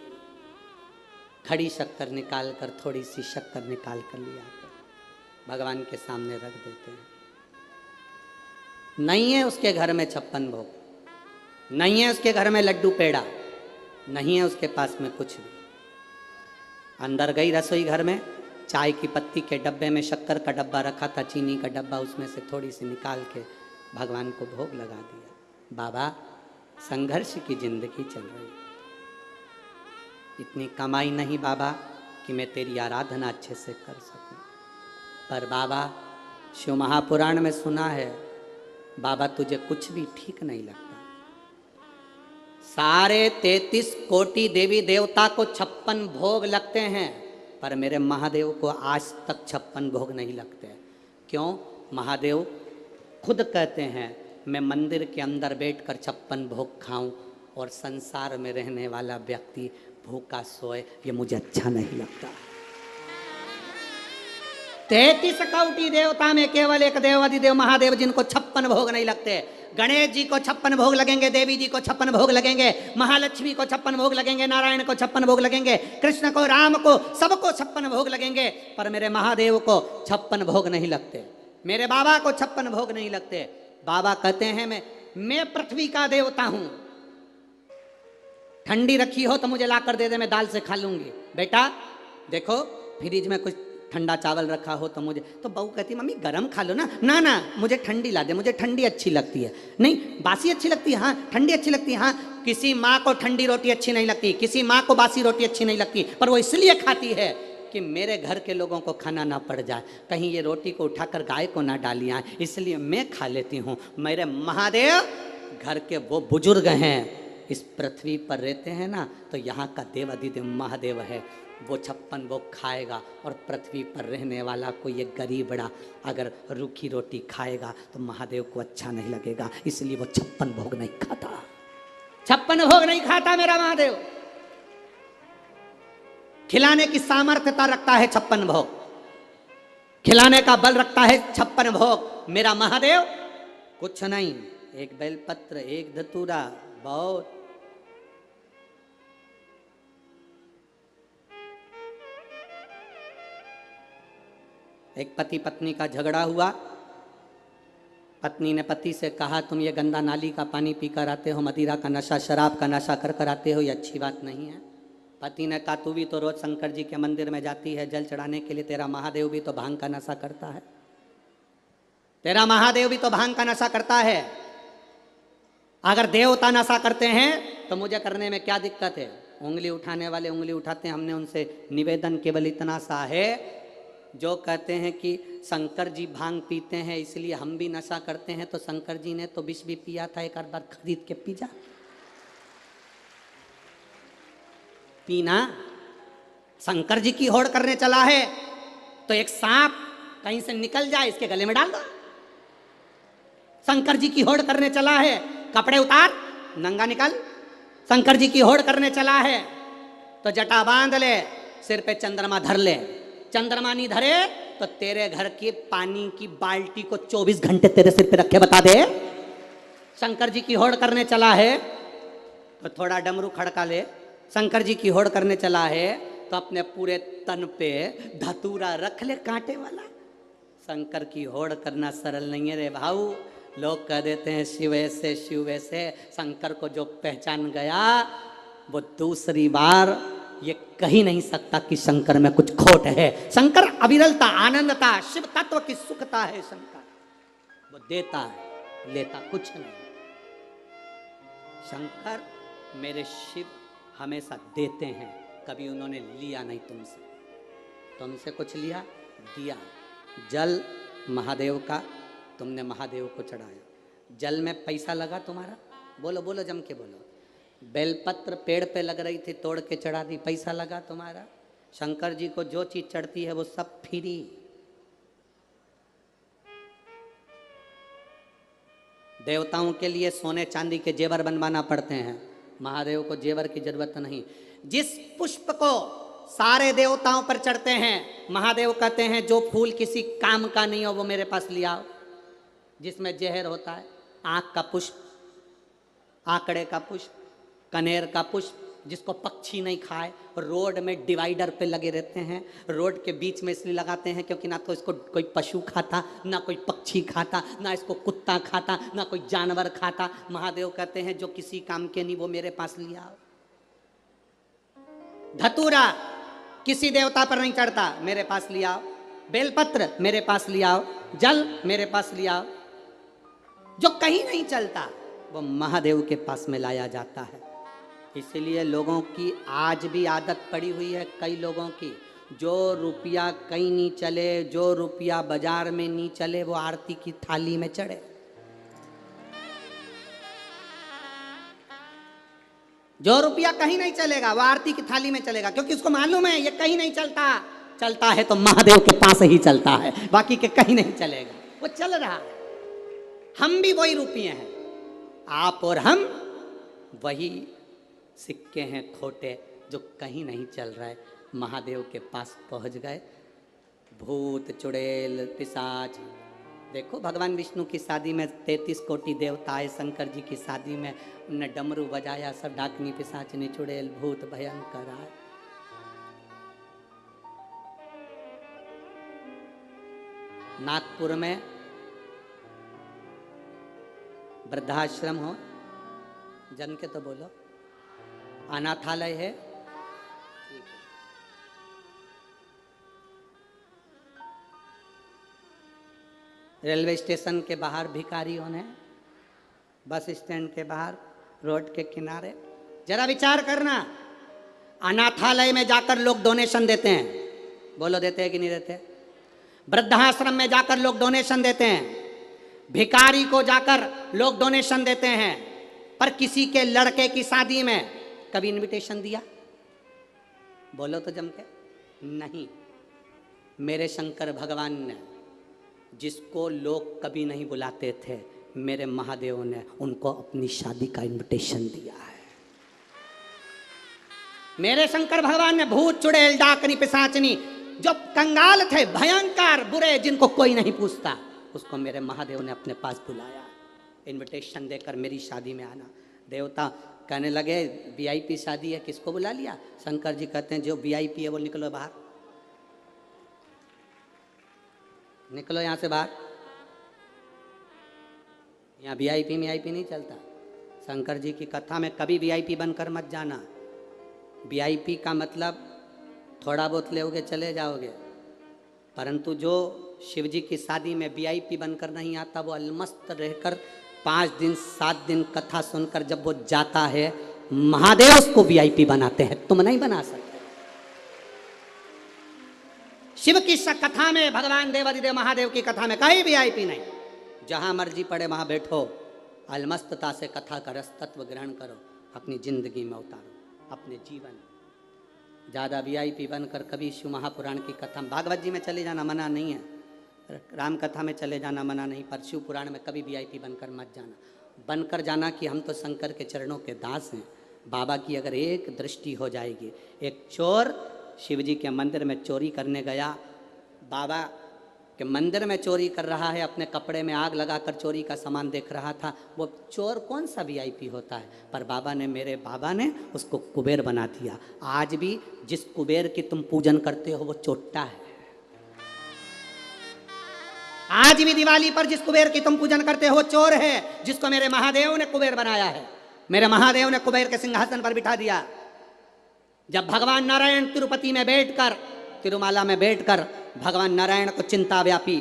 खड़ी शक्कर निकाल कर, थोड़ी सी शक्कर निकाल कर ले आते हैं, भगवान के सामने रख देते हैं। नहीं है उसके घर में 56 भोग, नहीं है उसके घर में लड्डू पेड़ा, नहीं है उसके पास में कुछ भी। अंदर गई रसोई घर में, चाय की पत्ती के डब्बे में शक्कर का डब्बा रखा था, चीनी का डब्बा, उसमें से थोड़ी सी निकाल के भगवान को भोग लगा दिया। बाबा संघर्ष की जिंदगी चल रही, इतनी कमाई नहीं बाबा कि मैं तेरी आराधना अच्छे से कर सकूं। पर बाबा शिव महापुराण में सुना है, बाबा तुझे कुछ भी ठीक नहीं लगता। सारे 33 कोटि देवी देवता को 56 भोग लगते हैं, पर मेरे महादेव को आज तक 56 भोग नहीं लगते। क्यों? महादेव खुद कहते हैं मैं मंदिर के अंदर बैठकर 56 भोग खाऊं और संसार में रहने वाला व्यक्ति भूखा सोए, ये मुझे अच्छा नहीं लगता। 33 कोटि देवता में केवल एक देवाधिदेव महादेव जिनको 56 भोग नहीं लगते। गणेश जी को 56 भोग लगेंगे, देवी जी को 56 भोग लगेंगे, महालक्ष्मी को 56 भोग लगेंगे, नारायण को 56 भोग लगेंगे, कृष्ण को, राम को, सबको 56 भोग लगेंगे, पर मेरे महादेव को 56 भोग नहीं लगते, मेरे बाबा को 56 भोग नहीं लगते। बाबा कहते हैं मैं पृथ्वी का देवता हूं, ठंडी रखी हो तो मुझे ला कर दे दे, मैं दाल से खा लूंगी। बेटा देखो फ्रिज में कुछ ठंडा चावल रखा हो तो मुझे, तो बहू कहती मम्मी गरम खा लो ना, ना ना मुझे ठंडी ला दे, मुझे ठंडी अच्छी लगती है। नहीं बासी अच्छी लगती है, हाँ ठंडी अच्छी लगती है। हाँ किसी माँ को ठंडी रोटी अच्छी नहीं लगती, किसी माँ को बासी रोटी अच्छी नहीं लगती, पर वो इसलिए खाती है कि मेरे घर के लोगों को खाना ना पड़ जाए, कहीं ये रोटी को उठाकर गाय को ना डालियाँ, इसलिए मैं खा लेती हूँ। मेरे महादेव घर के वो बुजुर्ग हैं, इस पृथ्वी पर रहते हैं ना, तो यहाँ का देव अधिदेव महादेव है, वो 56 भोग खाएगा। और पृथ्वी पर रहने वाला कोई ये गरीबड़ा अगर रूखी रोटी खाएगा तो महादेव को अच्छा नहीं लगेगा, इसलिए वो 56 भोग नहीं खाता। 56 भोग नहीं खाता मेरा महादेव, खिलाने की सामर्थ्यता रखता है 56 भोग, खिलाने का बल रखता है 56 भोग। मेरा महादेव कुछ नहीं, एक बेलपत्र, एक धतूरा, बहुत। एक पति पत्नी का झगड़ा हुआ, पत्नी ने पति से कहा तुम ये गंदा नाली का पानी पीकर आते हो, मदिरा का नशा, शराब का नशा कर कर आते हो, ये अच्छी बात नहीं है। पति ने कहा तू भी तो रोज शंकर जी के मंदिर में जाती है जल चढ़ाने के लिए, तेरा महादेव भी तो भांग का नशा करता है, तेरा महादेव भी तो भांग का नशा करता है। अगर देवता नशा करते हैं तो मुझे करने में क्या दिक्कत है? उंगली उठाने वाले उंगली उठाते हैं। हमने उनसे निवेदन केवल इतना सा है, जो कहते हैं कि शंकर जी भांग पीते हैं इसलिए हम भी नशा करते हैं, तो शंकर जी ने तो विष भी पिया था, एक बार खरीद के पी जा। पीना, शंकर जी की होड़ करने चला है तो एक सांप कहीं से निकल जाए इसके गले में डाल दो। शंकर जी की होड़ करने चला है, कपड़े उतार, नंगा निकल, शंकर जी की होड़ करने चला है तो जटा बांध ले, सिर पे चंद्रमा धर ले। चंद्रमा नहीं धरे तो तेरे घर की पानी की बाल्टी को 24 घंटे तेरे सिर पे रखे बता दे। शंकर जी की होड़ करने चला है तो थोड़ा डमरू खड़का ले। शंकर जी की होड़ करने चला है तो अपने पूरे तन पे धतूरा रख ले कांटे वाला। शंकर की होड़ करना सरल नहीं है रे भाऊ। लोग कह देते हैं शिव ऐसे शिव ऐसे। शंकर को जो पहचान गया वो दूसरी बार ये कह ही नहीं सकता कि शंकर में कुछ खोट है। शंकर अविरलता, आनंदता, शिव तत्व की सुखता है। शंकर वो देता है, लेता कुछ नहीं। शंकर मेरे शिव हमेशा देते हैं, कभी उन्होंने लिया नहीं तुमसे। तुमसे कुछ लिया, दिया। जल महादेव का, तुमने महादेव को चढ़ाया। जल में पैसा लगा तुम्हारा? बोलो बोलो, जम के बोलो। बेलपत्र पेड़ पे लग रही थी, तोड़ के चढ़ा दी, पैसा लगा तुम्हारा? शंकर जी को जो चीज चढ़ती है वो सब फ्री। देवताओं के लिए सोने चांदी के जेवर बनवाना पड़ते हैं, महादेव को जेवर की जरूरत नहीं। जिस पुष्प को सारे देवताओं पर चढ़ते हैं, महादेव कहते हैं जो फूल किसी काम का नहीं हो वो मेरे पास ले आओ। जिसमें जहर होता है, आँख का पुष्प, आंकड़े का पुष्प, कनेर का पुष्प, जिसको पक्षी नहीं खाए। रोड में डिवाइडर पे लगे रहते हैं, रोड के बीच में इसलिए लगाते हैं क्योंकि ना तो इसको कोई पशु खाता, ना कोई पक्षी खाता, ना इसको कुत्ता खाता, ना कोई जानवर खाता। महादेव कहते हैं जो किसी काम के नहीं वो मेरे पास ले आओ। धतूरा किसी देवता पर नहीं चढ़ता, मेरे पास ले आओ। बेलपत्र मेरे पास ले आओ। जल मेरे पास ले आओ। जो कहीं नहीं चलता वो महादेव के पास में लाया जाता है। इसीलिए लोगों की आज भी आदत पड़ी हुई है, कई लोगों की, जो रुपया कहीं नहीं चले, जो रुपया बाजार में नहीं चले वो आरती की थाली में चढ़े। जो रुपया कहीं नहीं चलेगा वो आरती की थाली में चलेगा, क्योंकि उसको मालूम है ये कहीं नहीं चलता। चलता है तो महादेव के पास ही चलता है, बाकी के कहीं नहीं चलेगा। वो चल रहा है। हम भी वही रुपये हैं, आप और हम वही सिक्के हैं खोटे जो कहीं नहीं चल रहा है। महादेव के पास पहुंच गए। भूत, चुड़ैल, पिशाच, देखो भगवान विष्णु की शादी में 33 कोटि देवता आए। शंकर जी की शादी में उनने डमरू बजाया, सब डाकनी, पिशाचनी, चुड़ैल, भूत भयंकर आए। नागपुर में वृद्धाश्रम हो, जन के तो बोलो, अनाथालय है। रेलवे स्टेशन के बाहर भिखारी होने, बस स्टैंड के बाहर, रोड के किनारे। जरा विचार करना, अनाथालय में जाकर लोग डोनेशन देते हैं, बोलो देते हैं कि नहीं देते? वृद्धाश्रम में जाकर लोग डोनेशन देते हैं, भिखारी को जाकर लोग डोनेशन देते हैं, पर किसी के लड़के की शादी में कभी इनविटेशन दिया? बोलो तो जम के। नहीं। मेरे शंकर भगवान ने जिसको लोग कभी नहीं बुलाते थे, मेरे महादेव ने उनको अपनी शादी का इनविटेशन दिया है। मेरे शंकर भगवान ने भूत, चुड़ैल, डाकनी, पिशाचनी, जो कंगाल थे, भयंकर बुरे, जिनको कोई नहीं पूछता, उसको मेरे महादेव ने अपने पास बुलाया, इनविटेशन देकर मेरी शादी में आना। देवता कहने लगे वीआईपी शादी है, किसको बुला लिया? शंकर जी कहते हैं जो वीआईपी है वो निकलो बाहर, निकलो यहाँ से बाहर। यहाँ वीआईपी नहीं चलता। शंकर जी की कथा में कभी वीआईपी बनकर मत जाना। वीआईपी का मतलब थोड़ा बहुत लोगे चले जाओगे, परंतु जो शिव जी की शादी में वीआईपी बनकर नहीं आता, वो अलमस्त रहकर 5 दिन 7 दिन कथा सुनकर जब वो जाता है, महादेव उसको वीआईपी बनाते हैं, तुम नहीं बना सकते। शिव की कथा में, भगवान देवादिदेव महादेव की कथा में कहीं वीआईपी नहीं। जहां मर्जी पड़े वहां बैठो, अलमस्तता से कथा का रस तत्व ग्रहण करो, अपनी जिंदगी में उतारो अपने जीवन। ज़्यादा वीआईपी बनकर कभी शिव महापुराण की कथा, भागवत जी में चले जाना मना नहीं है, राम कथा में चले जाना मना नहीं, पर शिव पुराण में कभी वीआईपी बनकर मत जाना। बनकर जाना कि हम तो शंकर के चरणों के दास हैं, बाबा की अगर एक दृष्टि हो जाएगी। एक चोर शिव जी के मंदिर में चोरी करने गया, बाबा के मंदिर में चोरी कर रहा है, अपने कपड़े में आग लगाकर चोरी का सामान देख रहा था। वो चोर कौन सा वीआईपी होता है, पर मेरे बाबा ने उसको कुबेर बना दिया। आज भी जिस कुबेर की तुम पूजन करते हो वो चोट्टा है। आज भी दिवाली पर जिस कुबेर की तुम पूजन करते हो चोर है, जिसको मेरे महादेव ने कुबेर बनाया है। मेरे महादेव ने कुबेर के सिंहासन पर बिठा दिया। जब भगवान नारायण तिरुपति में बैठकर, तिरुमाला में बैठकर भगवान नारायण को चिंता व्यापी,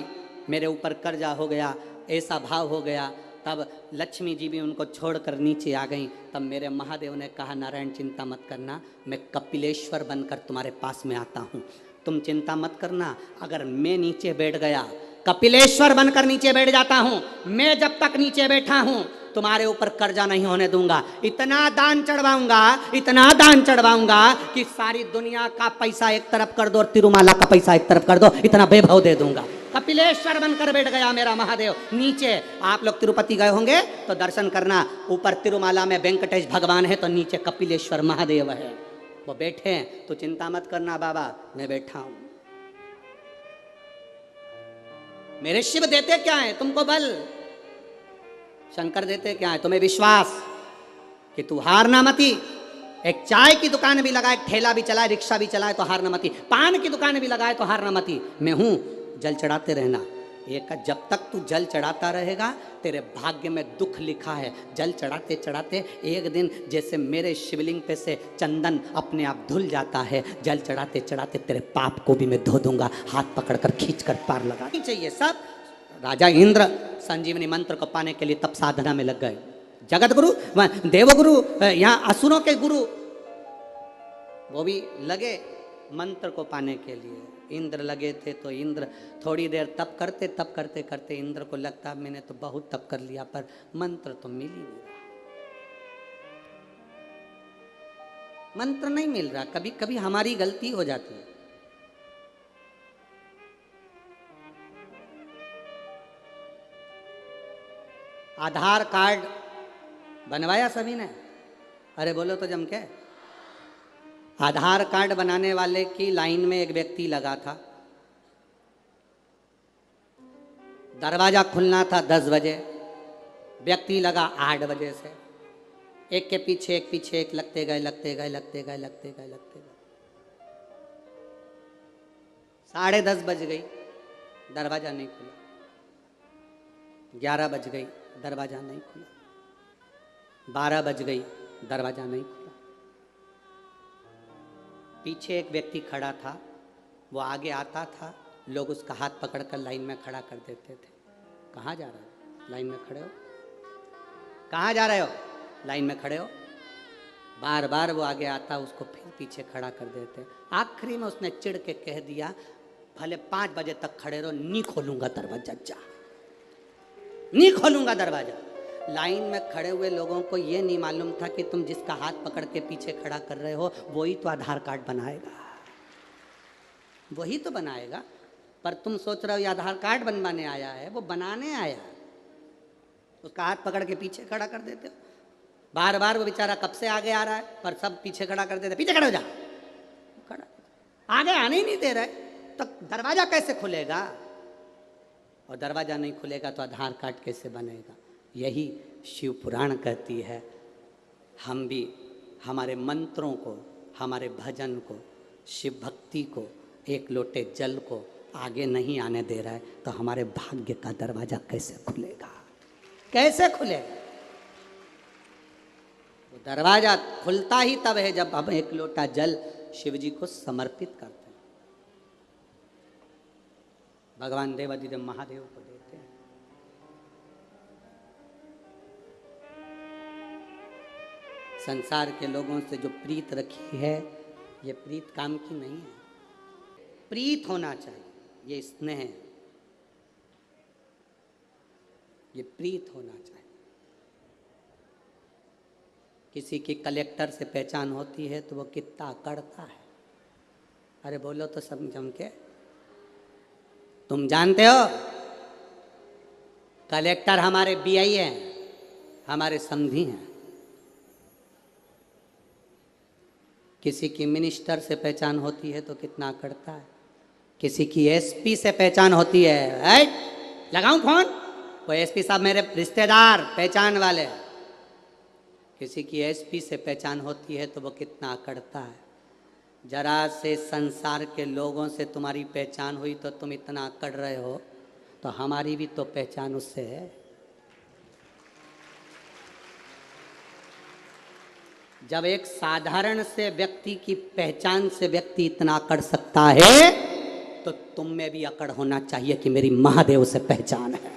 मेरे ऊपर कर्जा हो गया, ऐसा भाव हो गया, तब लक्ष्मी जी भी उनको छोड़कर नीचे आ गई। तब मेरे महादेव ने कहा, नारायण चिंता मत करना, मैं कपिलेश्वर बनकर तुम्हारे पास में आता हूँ, तुम चिंता मत करना। अगर मैं नीचे बैठ गया, कपिलेश्वर बनकर नीचे बैठ जाता हूँ, मैं जब तक नीचे बैठा हूँ तुम्हारे ऊपर कर्जा नहीं होने दूंगा। इतना दान चढ़वाऊंगा, इतना दान चढ़वाऊंगा कि सारी दुनिया का पैसा एक तरफ कर दो और तिरुमाला का पैसा एक तरफ कर दो, इतना वैभव दे दूंगा। कपिलेश्वर बनकर बैठ गया मेरा महादेव नीचे। आप लोग तिरुपति गए होंगे तो दर्शन करना, ऊपर तिरुमाला में वेंकटेश भगवान है तो नीचे कपिलेश्वर महादेव है, वो बैठे हैं। तो चिंता मत करना बाबा, मैं बैठा हूं। मेरे शिव देते क्या है तुमको? बल। शंकर देते क्या है तुम्हें? विश्वास कि तू हारना मती। एक चाय की दुकान भी लगाए, ठेला भी चलाए, रिक्शा भी चलाए तो हारना मती। पान की दुकान भी लगाए तो हारना मती। मैं हूं, जल चढ़ाते रहना। एक जब तक तू जल चढ़ाता रहेगा तेरे भाग्य में दुख लिखा है। जल चढ़ाते चढ़ाते एक दिन जैसे मेरे शिवलिंग पे से चंदन अपने आप धुल जाता है, जल चढ़ाते चढ़ाते तेरे पाप को भी मैं धो दूंगा। हाथ पकड़कर खींचकर पार लगा चाहिए सब। राजा इंद्र संजीवनी मंत्र को पाने के लिए तब साधना में लग गए। जगत गुरु, देवगुरु, यहाँ असुरों के गुरु, वो भी लगे मंत्र को पाने के लिए। इंद्र लगे थे तो इंद्र थोड़ी देर तप करते, तप करते करते इंद्र को लगता मैंने तो बहुत तप कर लिया पर मंत्र तो मिल ही नहीं रहा, मंत्र नहीं मिल रहा। कभी कभी हमारी गलती हो जाती है। आधार कार्ड बनवाया सभी ने? अरे बोलो तो जम के। आधार कार्ड बनाने वाले की लाइन में एक व्यक्ति लगा था। दरवाजा खुलना था 10 बजे, व्यक्ति लगा 8 बजे से। एक के पीछे एक पीछे एक लगते गए, लगते गए, लगते गए, लगते गए, लगते गए। 10:30 बज गई, दरवाजा नहीं खुला। 11 बज गई, दरवाजा नहीं खुला। 12 बज गई, दरवाजा नहीं खुला। पीछे एक व्यक्ति खड़ा था, वो आगे आता था, लोग उसका हाथ पकड़कर लाइन में खड़ा कर देते थे। कहाँ जा रहे हो? लाइन में खड़े हो। कहाँ जा रहे हो? लाइन में खड़े हो। बार बार वो आगे आता, उसको फिर पीछे खड़ा कर देते। आखिरी में उसने चिढ़ के कह दिया, भले 5 बजे तक खड़े रहो, नहीं खोलूंगा दरवाजा, जा नहीं खोलूंगा दरवाजा। लाइन में खड़े हुए लोगों को ये नहीं मालूम था कि तुम जिसका हाथ पकड़ के पीछे खड़ा कर रहे हो वही तो आधार कार्ड बनाएगा, वही तो बनाएगा। पर तुम सोच रहे हो ये आधार कार्ड बनवाने आया है, वो बनाने आया है। उसका हाथ पकड़ के पीछे खड़ा कर देते हो। बार बार वो बेचारा कब से आगे आ रहा है, पर सब पीछे खड़ा कर देते। पीछे खड़े हो जा, खड़ा आगे आने ही नहीं दे रहे, तो दरवाजा कैसे खुलेगा? और दरवाजा नहीं खुलेगा तो आधार कार्ड कैसे बनेगा? यही शिव पुराण कहती है। हम भी हमारे मंत्रों को, हमारे भजन को, शिव भक्ति को, एक लोटे जल को आगे नहीं आने दे रहा है तो हमारे भाग्य का दरवाजा कैसे खुलेगा? कैसे खुलेगा? वो दरवाजा खुलता ही तब है जब हम एक लोटा जल शिव जी को समर्पित करते हैं, भगवान देवाधिदेव महादेव को देते हैं। संसार के लोगों से जो प्रीत रखी है, ये प्रीत काम की नहीं है। प्रीत होना चाहिए, ये स्नेह है, ये प्रीत होना चाहिए। किसी की कलेक्टर से पहचान होती है तो वो कितना अकड़ता है। अरे बोलो तो समझ के। तुम जानते हो कलेक्टर हमारे बीआई हैं, हमारे समधी हैं। किसी की मिनिस्टर से पहचान होती है तो कितना अकड़ता है, किसी की एसपी से पहचान होती है, लगाऊं फोन, वो एसपी साहब मेरे रिश्तेदार पहचान वाले, किसी की एसपी से पहचान होती है तो वो कितना अकड़ता है। जरा से संसार के लोगों से तुम्हारी पहचान हुई तो तुम इतना अकड़ रहे हो, तो हमारी भी तो पहचान उससे है। जब एक साधारण से व्यक्ति की पहचान से व्यक्ति इतना अकड़ सकता है तो तुम में भी अकड़ होना चाहिए कि मेरी महादेव से पहचान है।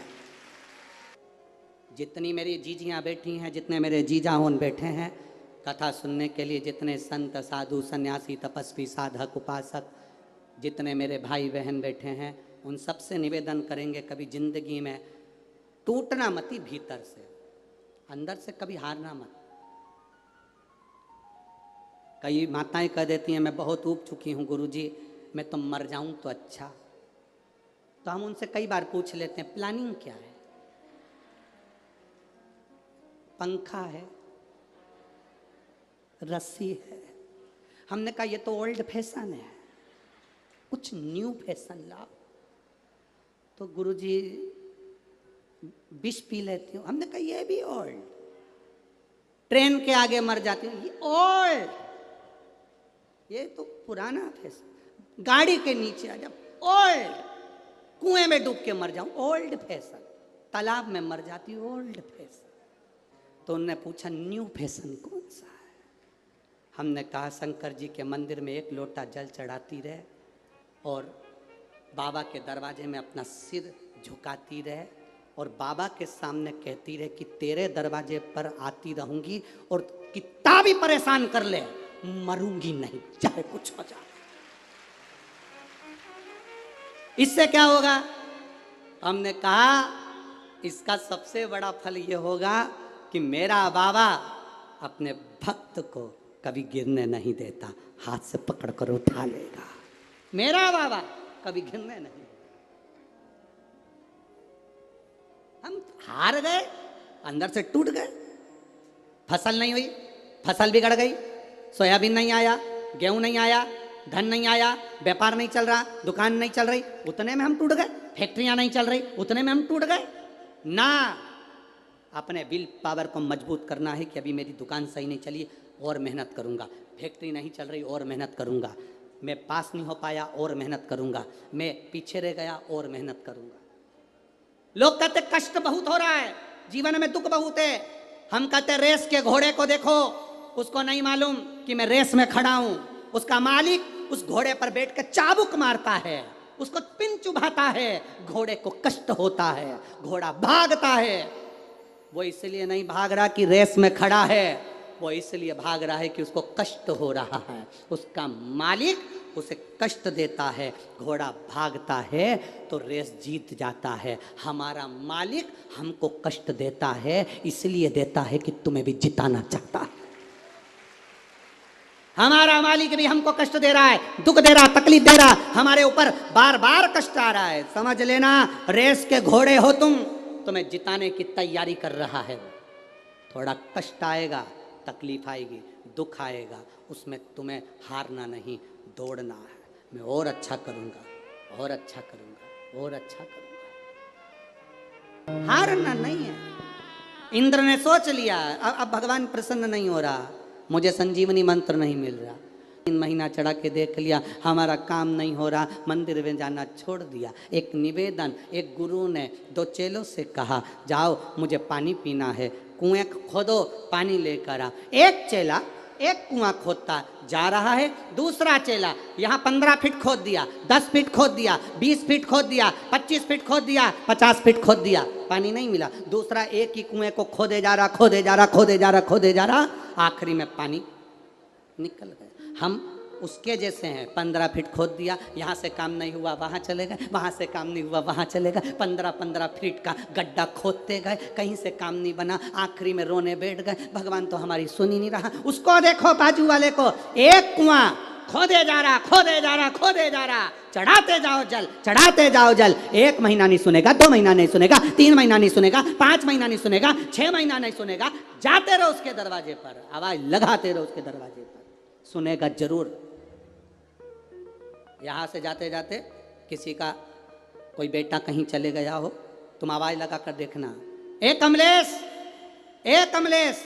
जितनी मेरी जीजियां बैठी हैं, जितने मेरे जीजाओं बैठे हैं कथा सुनने के लिए, जितने संत साधु सन्यासी तपस्वी साधक उपासक, जितने मेरे भाई बहन बैठे हैं, उन सबसे निवेदन करेंगे कभी जिंदगी में टूटना मत, भीतर से अंदर से कभी हारना मत। कई माताएं कह देती हैं मैं बहुत ऊब चुकी हूँ गुरुजी, मैं तो मर जाऊं तो अच्छा। तो हम उनसे कई बार पूछ लेते हैं प्लानिंग क्या है? पंखा है, रस्सी है। हमने कहा ये तो ओल्ड फैशन है, कुछ न्यू फैशन लाओ। तो गुरुजी विष पी लेती हूँ। हमने कहा ये भी ओल्ड, ट्रेन के आगे मर जाती हूँ, ये ओल्ड, ये तो पुराना फैशन। गाड़ी के नीचे आ जा, ओल्ड। कुएं में डूब के मर जाऊं, ओल्ड फैशन। तालाब में मर जाती हूँ, ओल्ड फैशन। तो उन्होंने पूछा न्यू फैशन कौन सा है? हमने कहा शंकर जी के मंदिर में एक लोटा जल चढ़ाती रहे और बाबा के दरवाजे में अपना सिर झुकाती रहे और बाबा के सामने कहती रहे कि तेरे दरवाजे पर आती रहूंगी और कितना भी परेशान कर ले मरूंगी नहीं, चाहे कुछ हो जाए। इससे क्या होगा? हमने कहा इसका सबसे बड़ा फल ये होगा कि मेरा बाबा अपने भक्त को कभी गिरने नहीं देता, हाथ से पकड़ कर उठा लेगा। मेरा बाबा कभी गिरने नहीं। हम हार गए, अंदर से टूट गए, फसल नहीं हुई, फसल बिगड़ गई, सोयाबीन नहीं आया, गेहूं नहीं आया, धन नहीं आया, व्यापार नहीं चल रहा, दुकान नहीं चल रही, उतने में हम टूट गए। फैक्ट्रियां नहीं चल रही, उतने में हम टूट गए ना। अपने विल पावर को मजबूत करना है कि अभी मेरी दुकान सही नहीं चली, और मेहनत करूंगा। फैक्ट्री नहीं चल रही, और मेहनत करूंगा। मैं पास नहीं हो पाया, और मेहनत करूंगा। मैं पीछे रह गया, और मेहनत करूंगा। लोग कहते कष्ट बहुत हो रहा है, जीवन में दुख बहुत है। हम कहते रेस के घोड़े को देखो, उसको नहीं मालूम कि मैं रेस में खड़ा हूं। उसका मालिक उस घोड़े पर बैठ कर चाबुक मारता है, उसको पिन चुभाता है, घोड़े को कष्ट होता है, घोड़ा भागता है। वो इसलिए नहीं भाग रहा कि रेस में खड़ा है, वो इसलिए भाग रहा है कि उसको कष्ट हो रहा है। उसका मालिक उसे कष्ट देता है, घोड़ा भागता है तो रेस जीत जाता है। हमारा मालिक हमको कष्ट देता है, इसलिए देता है कि तुम्हें भी जिताना चाहता है। हमारा मालिक भी हमको कष्ट दे रहा है, दुख दे रहा, तकलीफ दे रहा, हमारे ऊपर बार बार कष्ट आ रहा है। समझ लेना रेस के घोड़े हो तुम, तुम्हें जिताने की तैयारी कर रहा है। थोड़ा कष्ट आएगा, तकलीफ आएगी, दुख आएगा, उसमें तुम्हें हारना नहीं, दौड़ना है। मैं और अच्छा करूंगा, और अच्छा करूंगा, और अच्छा करूंगा। हारना नहीं है। इंद्र ने सोच लिया अब भगवान प्रसन्न नहीं हो रहा, मुझे संजीवनी मंत्र नहीं मिल रहा। 3 महीना चढ़ा के देख लिया, हमारा काम नहीं हो रहा, मंदिर में जाना छोड़ दिया। एक निवेदन, एक गुरु ने 2 चेलों से कहा जाओ मुझे पानी पीना है, कुएं खोदो, पानी लेकर आ। एक चेला एक कुआं खोदता जा रहा है, दूसरा चेला यहाँ 15 फीट खोद दिया, 10 फीट खोद दिया, 20 फीट खोद दिया, 25 फीट खोद दिया, 50 फीट खोद दिया, पानी नहीं मिला। दूसरा एक ही कुएं को खोदे जा रहा, खोदे जा रहा, खोदे जा रहा, खोदे जा रहा, आखिरी में पानी निकल गया। हम उसके जैसे हैं, 15 फीट खोद दिया, यहाँ से काम नहीं हुआ वहाँ चले गए, वहाँ से काम नहीं हुआ वहाँ चले गए, 15-15 फीट का गड्ढा खोदते गए, कहीं से काम नहीं बना, आखिरी में रोने बैठ गए, भगवान तो हमारी सुन ही नहीं रहा। उसको देखो बाजू वाले को, एक कुआं खोदे जा रहा, खोदे जा रहा, खोदे जा रहा, चढ़ाते जाओ जल, चढ़ाते जाओ जल। 1 महीना नहीं सुनेगा, 2 महीना नहीं सुनेगा, 3 महीना नहीं सुनेगा, 5 महीना नहीं सुनेगा, 6 महीना नहीं सुनेगा, जाते रहो उसके दरवाजे पर, आवाज लगाते रहो उसके दरवाजे पर। सुनेगा जरूर। यहां से जाते जाते किसी का कोई बेटा कहीं चले गया हो, तुम आवाज लगा कर देखना, ए कमलेश, ए कमलेश।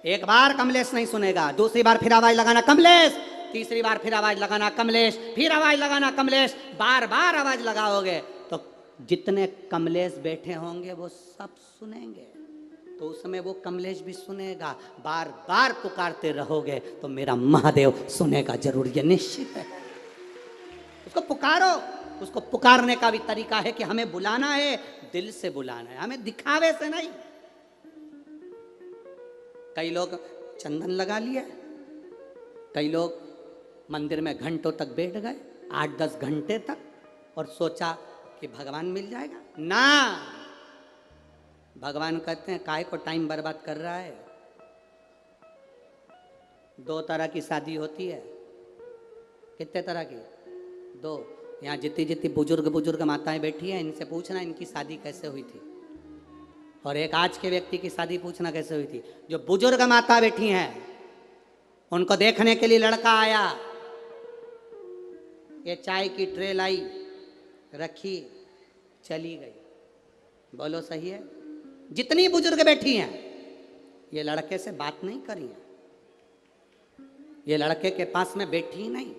एक बार कमलेश नहीं सुनेगा, दूसरी बार फिर आवाज लगाना कमलेश, तीसरी बार फिर आवाज लगाना कमलेश, फिर आवाज लगाना कमलेश। बार बार आवाज लगाओगे तो जितने कमलेश बैठे होंगे वो सब सुनेंगे, तो उस समय वो कमलेश भी सुनेगा। बार बार पुकारते रहोगे तो मेरा महादेव सुनेगा जरूर, ये निश्चित है। उसको पुकारो। उसको पुकारने का भी तरीका है कि हमें बुलाना है, दिल से बुलाना है, हमें दिखावे से नहीं। कई लोग चंदन लगा लिए, कई लोग मंदिर में घंटों तक बैठ गए, 8-10 घंटे तक, और सोचा कि भगवान मिल जाएगा ना। भगवान कहते हैं काहे को टाइम बर्बाद कर रहा है। 2 तरह की शादी होती है। कितने तरह की? 2। यहाँ जितनी जितनी बुजुर्ग माताएं बैठी हैं, इनसे पूछना इनकी शादी कैसे हुई थी, और एक आज के व्यक्ति की शादी पूछना कैसे हुई थी। जो बुजुर्ग माता बैठी हैं उनको देखने के लिए लड़का आया, ये चाय की ट्रे लाई, रखी, चली गई। बोलो सही है? जितनी बुजुर्ग बैठी हैं ये लड़के से बात नहीं करी है, ये लड़के के पास में बैठी ही नहीं,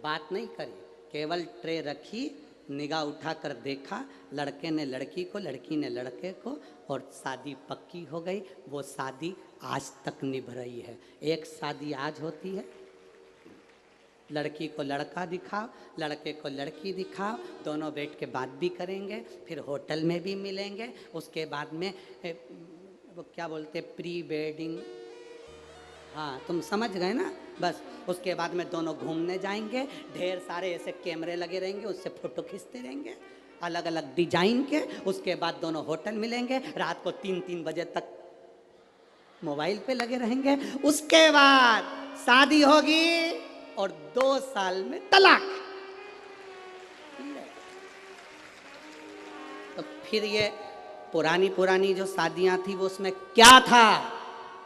बात नहीं करी, केवल ट्रे रखी, निगाह उठाकर देखा, लड़के ने लड़की को, लड़की ने लड़के को, और शादी पक्की हो गई। वो शादी आज तक निभ रही है। एक शादी आज होती है, लड़की को लड़का दिखाओ, लड़के को लड़की दिखाओ, दोनों बैठ के बात भी करेंगे, फिर होटल में भी मिलेंगे, उसके बाद में वो क्या बोलते, प्री वेडिंग, हाँ तुम समझ गए ना। बस उसके बाद में दोनों घूमने जाएंगे, ढेर सारे ऐसे कैमरे लगे रहेंगे, उससे फोटो खींचते रहेंगे अलग अलग डिजाइन के। उसके बाद दोनों होटल मिलेंगे, रात को 3-3 बजे तक मोबाइल पे लगे रहेंगे। उसके बाद शादी होगी और 2 साल में तलाक। तो फिर ये पुरानी जो शादियां थी वो उसमें क्या था?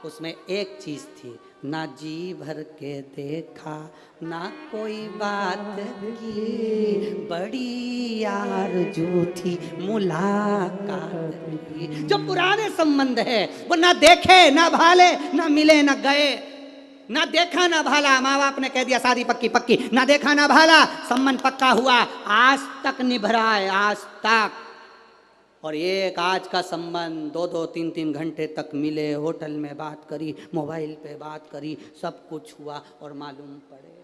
उसमें एक चीज थी, ना जी भर के देखा, ना कोई बात की, बड़ी आरज़ू थी मुलाकात की। जो पुराने संबंध है वो ना देखे ना भाले, ना मिले ना गए, ना देखा ना भाला, माँ बाप ने कह दिया शादी पक्की पक्की, ना देखा ना भाला, संबंध पक्का हुआ, आज तक निभ रहा है, आज तक। और एक आज का संबंध 2-2, 3-3 घंटे तक मिले, होटल में बात करी, मोबाइल पे बात करी, सब कुछ हुआ, और मालूम पड़े।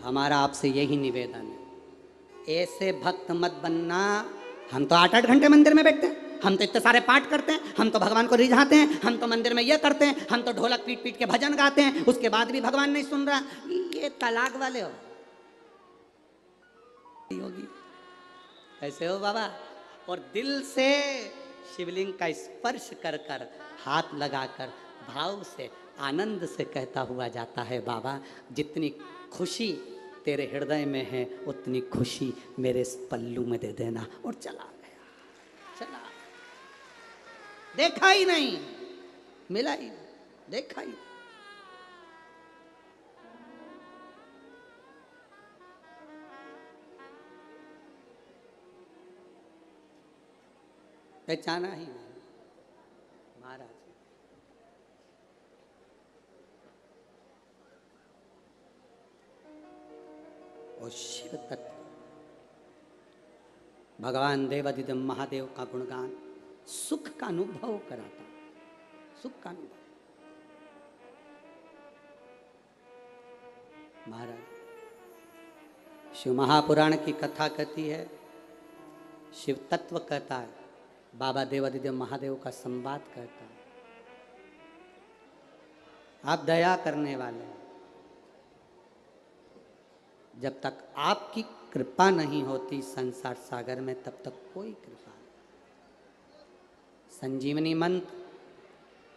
हमारा आपसे यही निवेदन है, ऐसे भक्त मत बनना। हम तो 8-8 घंटे मंदिर में बैठते हैं, हम तो इतने सारे पाठ करते हैं, हम तो भगवान को रिझाते हैं, हम तो मंदिर में ये करते हैं, हम तो ढोलक पीट पीट के भजन गाते हैं, उसके बाद भी भगवान नहीं सुन रहा। ये तलाक वाले हो, होगी ऐसे हो बाबा। और दिल से शिवलिंग का स्पर्श कर कर, हाथ लगाकर, भाव से, आनंद से कहता हुआ जाता है, बाबा जितनी खुशी तेरे हृदय में है उतनी खुशी मेरे इस पल्लू में दे देना। और चला गया, चला, देखा ही नहीं, मिला ही, देखा ही। पहचाना ही नहीं महाराज। और शिव तत्व भगवान देवाधिदेव महादेव का गुणगान सुख का अनुभव कराता, सुख का अनुभव। महाराज शिव महापुराण की कथा कहती है, शिव तत्व कहता है, बाबा देवाधिदेव महादेव का संवाद कहता है। आप दया करने वाले हैं, जब तक आपकी कृपा नहीं होती संसार सागर में तब तक कोई कृपा नहीं। संजीवनी मंत्र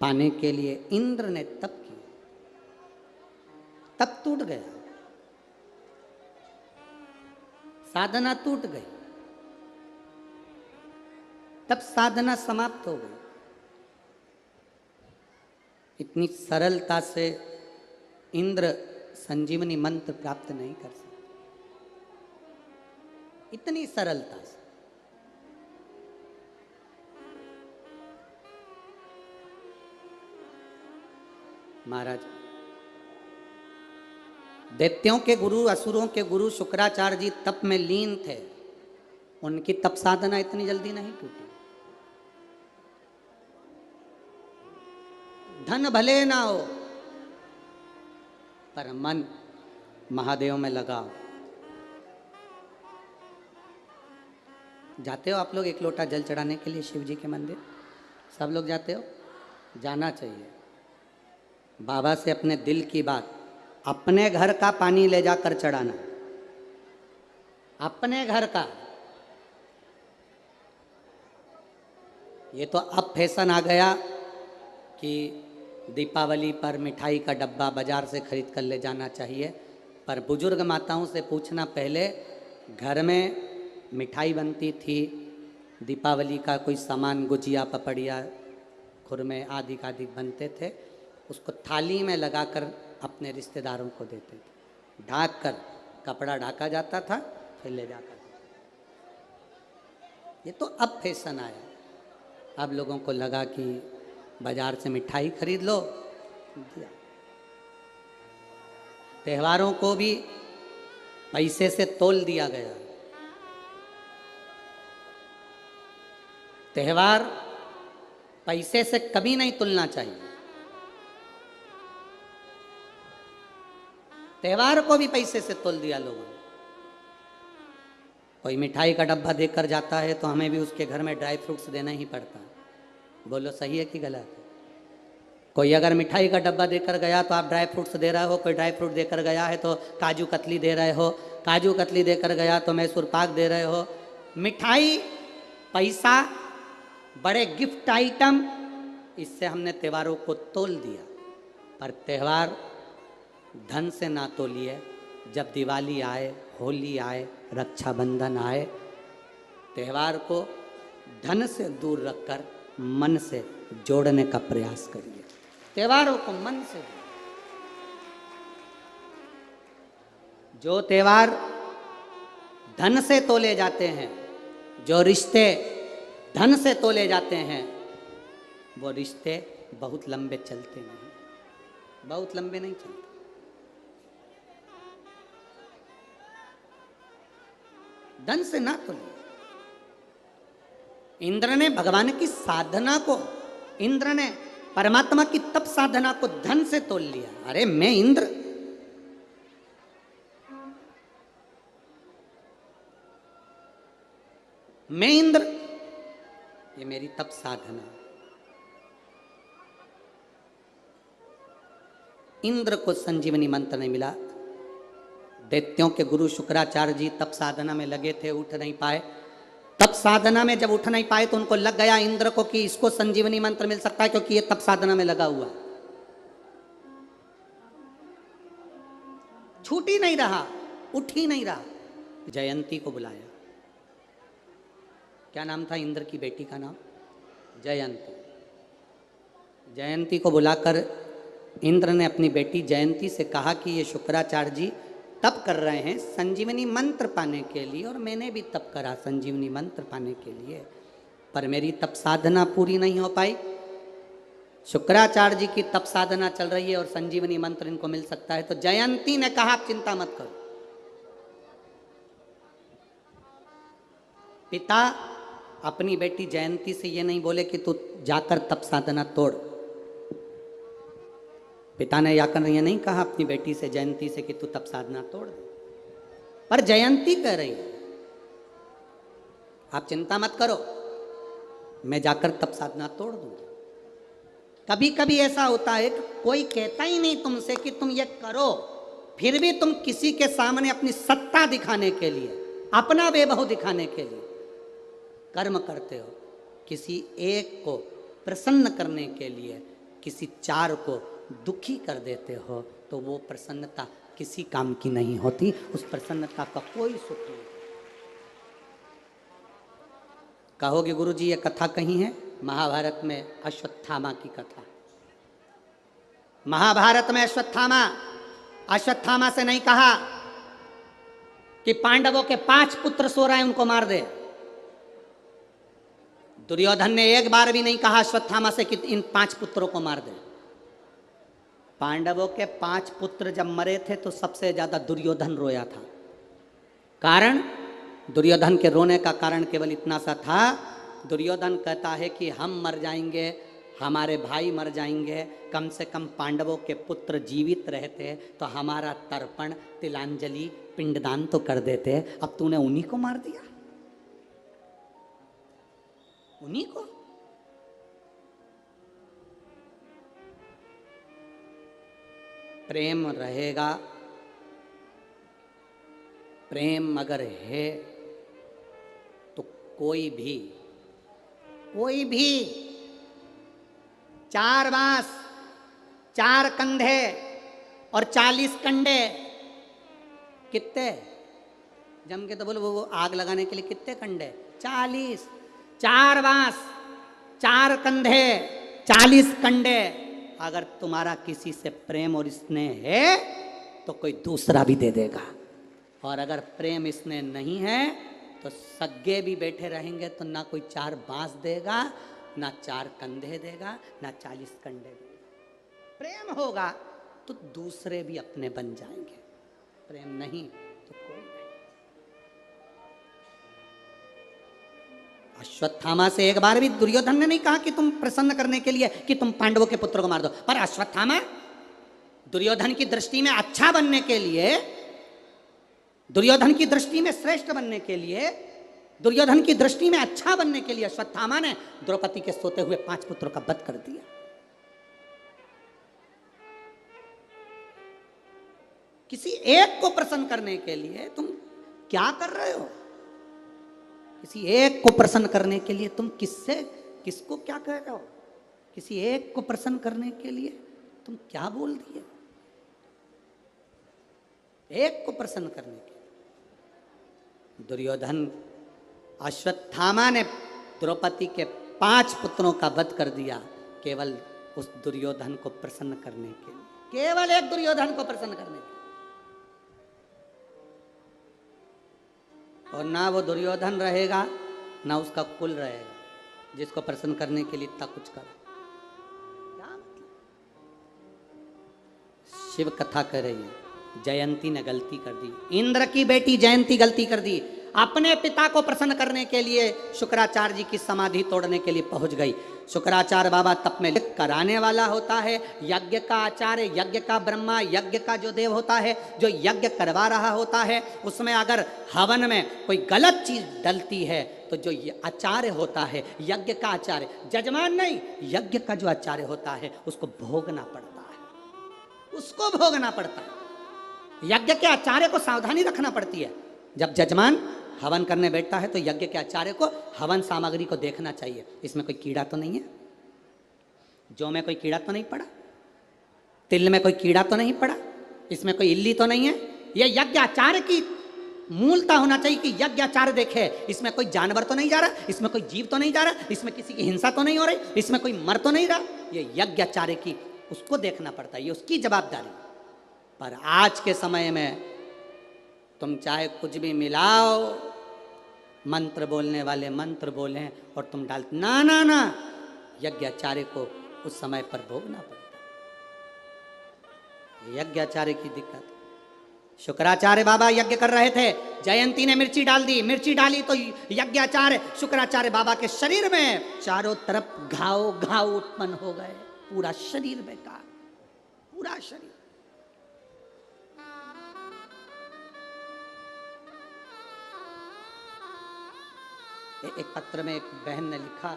पाने के लिए इंद्र ने तप किया, तप टूट गया, साधना टूट गई, तब साधना समाप्त हो गई। इतनी सरलता से इंद्र संजीवनी मंत्र प्राप्त नहीं कर सकते, इतनी सरलता से। महाराज, दैत्यों के गुरु, असुरों के गुरु शुक्राचार्य जी तप में लीन थे, उनकी तप साधना इतनी जल्दी नहीं टूटी। धन भले ना हो पर मन महादेव में लगाओ। जाते हो आप लोग एक लोटा जल चढ़ाने के लिए शिव जी के मंदिर? सब लोग जाते हो? जाना चाहिए। बाबा से अपने दिल की बात, अपने घर का पानी ले जाकर चढ़ाना, अपने घर का। ये तो अब फैशन आ गया कि दीपावली पर मिठाई का डब्बा बाजार से खरीद कर ले जाना चाहिए, पर बुजुर्ग माताओं से पूछना, पहले घर में मिठाई बनती थी, दीपावली का कोई सामान, गुजिया, पपड़िया, खुरमे आदि आदि बनते थे, उसको थाली में लगाकर अपने रिश्तेदारों को देते थे, ढाक कर कपड़ा ढाका जाता था, फिर ले जाकर। ये तो अब फैशन आया। अब लोगों को लगा कि बाजार से मिठाई खरीद लो, दिया। त्योहारों को भी पैसे से तोल दिया गया। त्योहार पैसे से कभी नहीं तुलना चाहिए। त्योहार को भी पैसे से तोल दिया लोगों ने। कोई मिठाई का डब्बा देकर जाता है तो हमें भी उसके घर में ड्राई फ्रूट्स देना ही पड़ता है। बोलो सही है कि गलत है? कोई अगर मिठाई का डब्बा देकर गया तो आप ड्राई फ्रूट्स दे रहे हो, कोई ड्राई फ्रूट देकर गया है तो काजू कतली दे रहे हो, काजू कतली देकर गया तो मैसूर पाक दे रहे हो। मिठाई, पैसा, बड़े गिफ्ट आइटम, इससे हमने त्योहारों को तोल दिया। पर त्यौहार धन से ना तोलिए। जब दिवाली आए, होली आए, रक्षाबंधन आए, त्यौहार को धन से दूर रखकर मन से जोड़ने का प्रयास करिए। त्योहारों को मन से, जो त्योहार धन से तोले जाते हैं, जो रिश्ते धन से तोले जाते हैं, वो रिश्ते बहुत लंबे चलते नहीं, बहुत लंबे नहीं चलते। धन से ना तोलिए। इंद्र ने भगवान की साधना को, इंद्र ने परमात्मा की तप साधना को धन से तोल लिया। अरे मैं इंद्र, मैं इंद्र, ये मेरी तप साधना। इंद्र को संजीवनी मंत्र नहीं मिला। दैत्यों के गुरु शुक्राचार्य जी तप साधना में लगे थे, उठ नहीं पाए। तप साधना में जब उठ नहीं पाए तो उनको लग गया इंद्र को कि इसको संजीवनी मंत्र मिल सकता है, क्योंकि ये तप साधना में लगा हुआ, छूट ही नहीं रहा, उठ ही नहीं रहा। जयंती को बुलाया। क्या नाम था इंद्र की बेटी का? नाम जयंती। जयंती को बुलाकर इंद्र ने अपनी बेटी जयंती से कहा कि ये शुक्राचार्य जी तप कर रहे हैं संजीवनी मंत्र पाने के लिए, और मैंने भी तप करा संजीवनी मंत्र पाने के लिए, पर मेरी तप साधना पूरी नहीं हो पाई। शुक्राचार्य जी की तप साधना चल रही है और संजीवनी मंत्र इनको मिल सकता है। तो जयंती ने कहा आप चिंता मत करो। पिता अपनी बेटी जयंती से ये नहीं बोले कि तू जाकर तप साधना तोड़। पिता ने याकर ये नहीं कहा अपनी बेटी से, जयंती से, कि तू तप साधना तोड़ दे। पर जयंती कह रही है आप चिंता मत करो, मैं जाकर तप साधना तोड़ दूंगा। कभी कभी ऐसा होता है कि कोई कहता ही नहीं तुमसे कि तुम ये करो, फिर भी तुम किसी के सामने अपनी सत्ता दिखाने के लिए, अपना वैभव दिखाने के लिए कर्म करते हो। किसी एक को प्रसन्न करने के लिए किसी चार को दुखी कर देते हो, तो वो प्रसन्नता किसी काम की नहीं होती, उस प्रसन्नता का कोई सुख नहीं। कहोगे गुरुजी ये कथा कहीं है? महाभारत में अश्वत्थामा की कथा। महाभारत में अश्वत्थामा से नहीं कहा कि पांडवों के 5 पुत्र सो रहे हैं उनको मार दे। दुर्योधन ने एक बार भी नहीं कहा अश्वत्थामा से कि इन 5 पुत्रों को मार दे। पांडवों के 5 पुत्र जब मरे थे तो सबसे ज्यादा दुर्योधन रोया था। कारण, दुर्योधन के रोने का कारण केवल इतना सा था, दुर्योधन कहता है कि हम मर जाएंगे, हमारे भाई मर जाएंगे, कम से कम पांडवों के पुत्र जीवित रहते तो हमारा तर्पण, तिलांजलि, पिंडदान तो कर देते। अब तूने उन्हीं को मार दिया, उन्हीं को। प्रेम रहेगा, प्रेम अगर है तो कोई भी 4 बांस, 4 कंधे और 40 कंडे, कितने जम के तो बोलो, वो आग लगाने के लिए कितने कंडे? 40। 4 बांस, 4 कंधे, 40 कंडे। अगर तुम्हारा किसी से प्रेम और स्नेह है तो कोई दूसरा भी दे देगा, और अगर प्रेम स्नेह नहीं है तो सग्गे भी बैठे रहेंगे तो ना कोई 4 बांस देगा, ना 4 कंधे देगा, ना 40 कंडे देगा। प्रेम होगा तो दूसरे भी अपने बन जाएंगे, प्रेम नहीं तो कोई नहीं। अश्वत्थामा से एक बार भी दुर्योधन ने नहीं कहा कि तुम प्रसन्न करने के लिए कि तुम पांडवों के पुत्रों को मार दो, पर अश्वत्थामा दुर्योधन की दृष्टि में अच्छा बनने के लिए, दुर्योधन की दृष्टि में श्रेष्ठ बनने के लिए, दुर्योधन की दृष्टि में अच्छा बनने के लिए अश्वत्थामा ने द्रौपदी के सोते हुए 5 पुत्रों का वध कर दिया। किसी एक को प्रसन्न करने के लिए तुम क्या कर रहे हो? किसी एक को प्रसन्न करने के लिए तुम किसको क्या कह रहे हो? किसी एक को प्रसन्न करने के लिए तुम क्या बोल दिए? एक को प्रसन्न करने के लिए दुर्योधन, अश्वत्थामा ने द्रौपदी के 5 पुत्रों का वध कर दिया केवल उस दुर्योधन को प्रसन्न करने के लिए, केवल एक दुर्योधन को प्रसन्न करने के लिए। और ना वो दुर्योधन रहेगा ना उसका कुल रहेगा जिसको प्रसन्न करने के लिए इतना कुछ कर। क्या मतलब? शिव कथा कर रही है, जयंती ने गलती कर दी, इंद्र की बेटी जयंती गलती कर दी, अपने पिता को प्रसन्न करने के लिए शुक्राचार्य जी की समाधि तोड़ने के लिए पहुंच गई। शुक्राचार्य बाबा तप में कराने वाला होता है, यज्ञ का आचार्य, यज्ञ का ब्रह्मा, यज्ञ का जो देव होता है, जो यज्ञ करवा रहा होता है, उसमें अगर हवन में कोई गलत चीज डलती है तो जो आचार्य होता है, यज्ञ का आचार्य, जजमान नहीं, यज्ञ का जो आचार्य होता है उसको भोगना पड़ता है, उसको भोगना पड़ता है। यज्ञ के आचार्य को सावधानी रखना पड़ती है। जब जजमान हवन करने बैठता है तो यज्ञ के आचार्य को हवन सामग्री को देखना चाहिए, इसमें कोई कीड़ा तो नहीं है, जौ में कोई कीड़ा तो नहीं पड़ा, तिल में कोई कीड़ा तो नहीं पड़ा, इसमें कोई इल्ली तो नहीं है। यह यज्ञ आचार्य की मूलता होना चाहिए कि यज्ञ आचार्य देखे इसमें कोई जानवर तो नहीं जा रहा, इसमें कोई जीव तो नहीं जा रहा, इसमें किसी की हिंसा तो नहीं हो रही, इसमें कोई मर तो नहीं रहा। ये यज्ञ आचार्य की उसको देखना पड़ता है, ये उसकी जवाबदारी। पर आज के समय में तुम चाहे कुछ भी मिलाओ, मंत्र बोलने वाले मंत्र बोलें और तुम डाल, ना ना ना, यज्ञाचार्य को उस समय पर भोगना पड़ता। यज्ञाचार्य की दिक्कत। शुक्राचार्य बाबा यज्ञ कर रहे थे, जयंती ने मिर्ची डाल दी, मिर्ची डाली तो यज्ञाचार्य शुक्राचार्य बाबा के शरीर में चारों तरफ घाव घाव उत्पन्न हो गए, पूरा शरीर बेकार, पूरा शरीर। एक पत्र में एक बहन ने लिखा,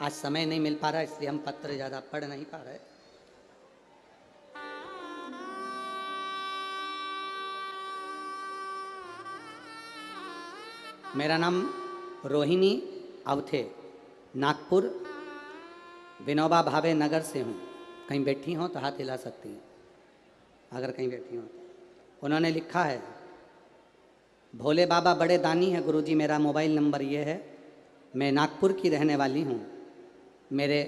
आज समय नहीं मिल पा रहा इसलिए हम पत्र ज्यादा पढ़ नहीं पा रहे। मेरा नाम रोहिणी अवथे, नागपुर विनोबा भावे नगर से हूँ। कहीं बैठी हो तो हाथ हिला सकती हैं अगर कहीं बैठी हो तो। उन्होंने लिखा है, भोले बाबा बड़े दानी हैं गुरुजी, मेरा मोबाइल नंबर ये है, मैं नागपुर की रहने वाली हूँ। मेरे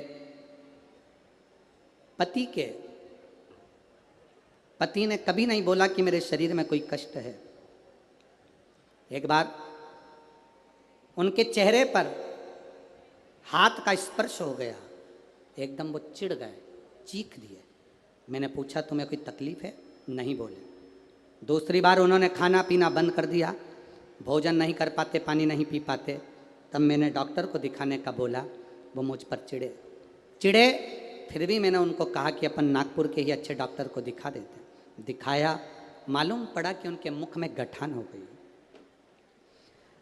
पति के पति ने कभी नहीं बोला कि मेरे शरीर में कोई कष्ट है। एक बार उनके चेहरे पर हाथ का स्पर्श हो गया, एकदम वो चिढ़ गए, चीख दिए। मैंने पूछा तुम्हें कोई तकलीफ है? नहीं बोले। दूसरी बार उन्होंने खाना पीना बंद कर दिया, भोजन नहीं कर पाते, पानी नहीं पी पाते। तब मैंने डॉक्टर को दिखाने का बोला, वो मुझ पर चिढ़े। फिर भी मैंने उनको कहा कि अपन नागपुर के ही अच्छे डॉक्टर को दिखा देते। दिखाया, मालूम पड़ा कि उनके मुख में गठान हो गई,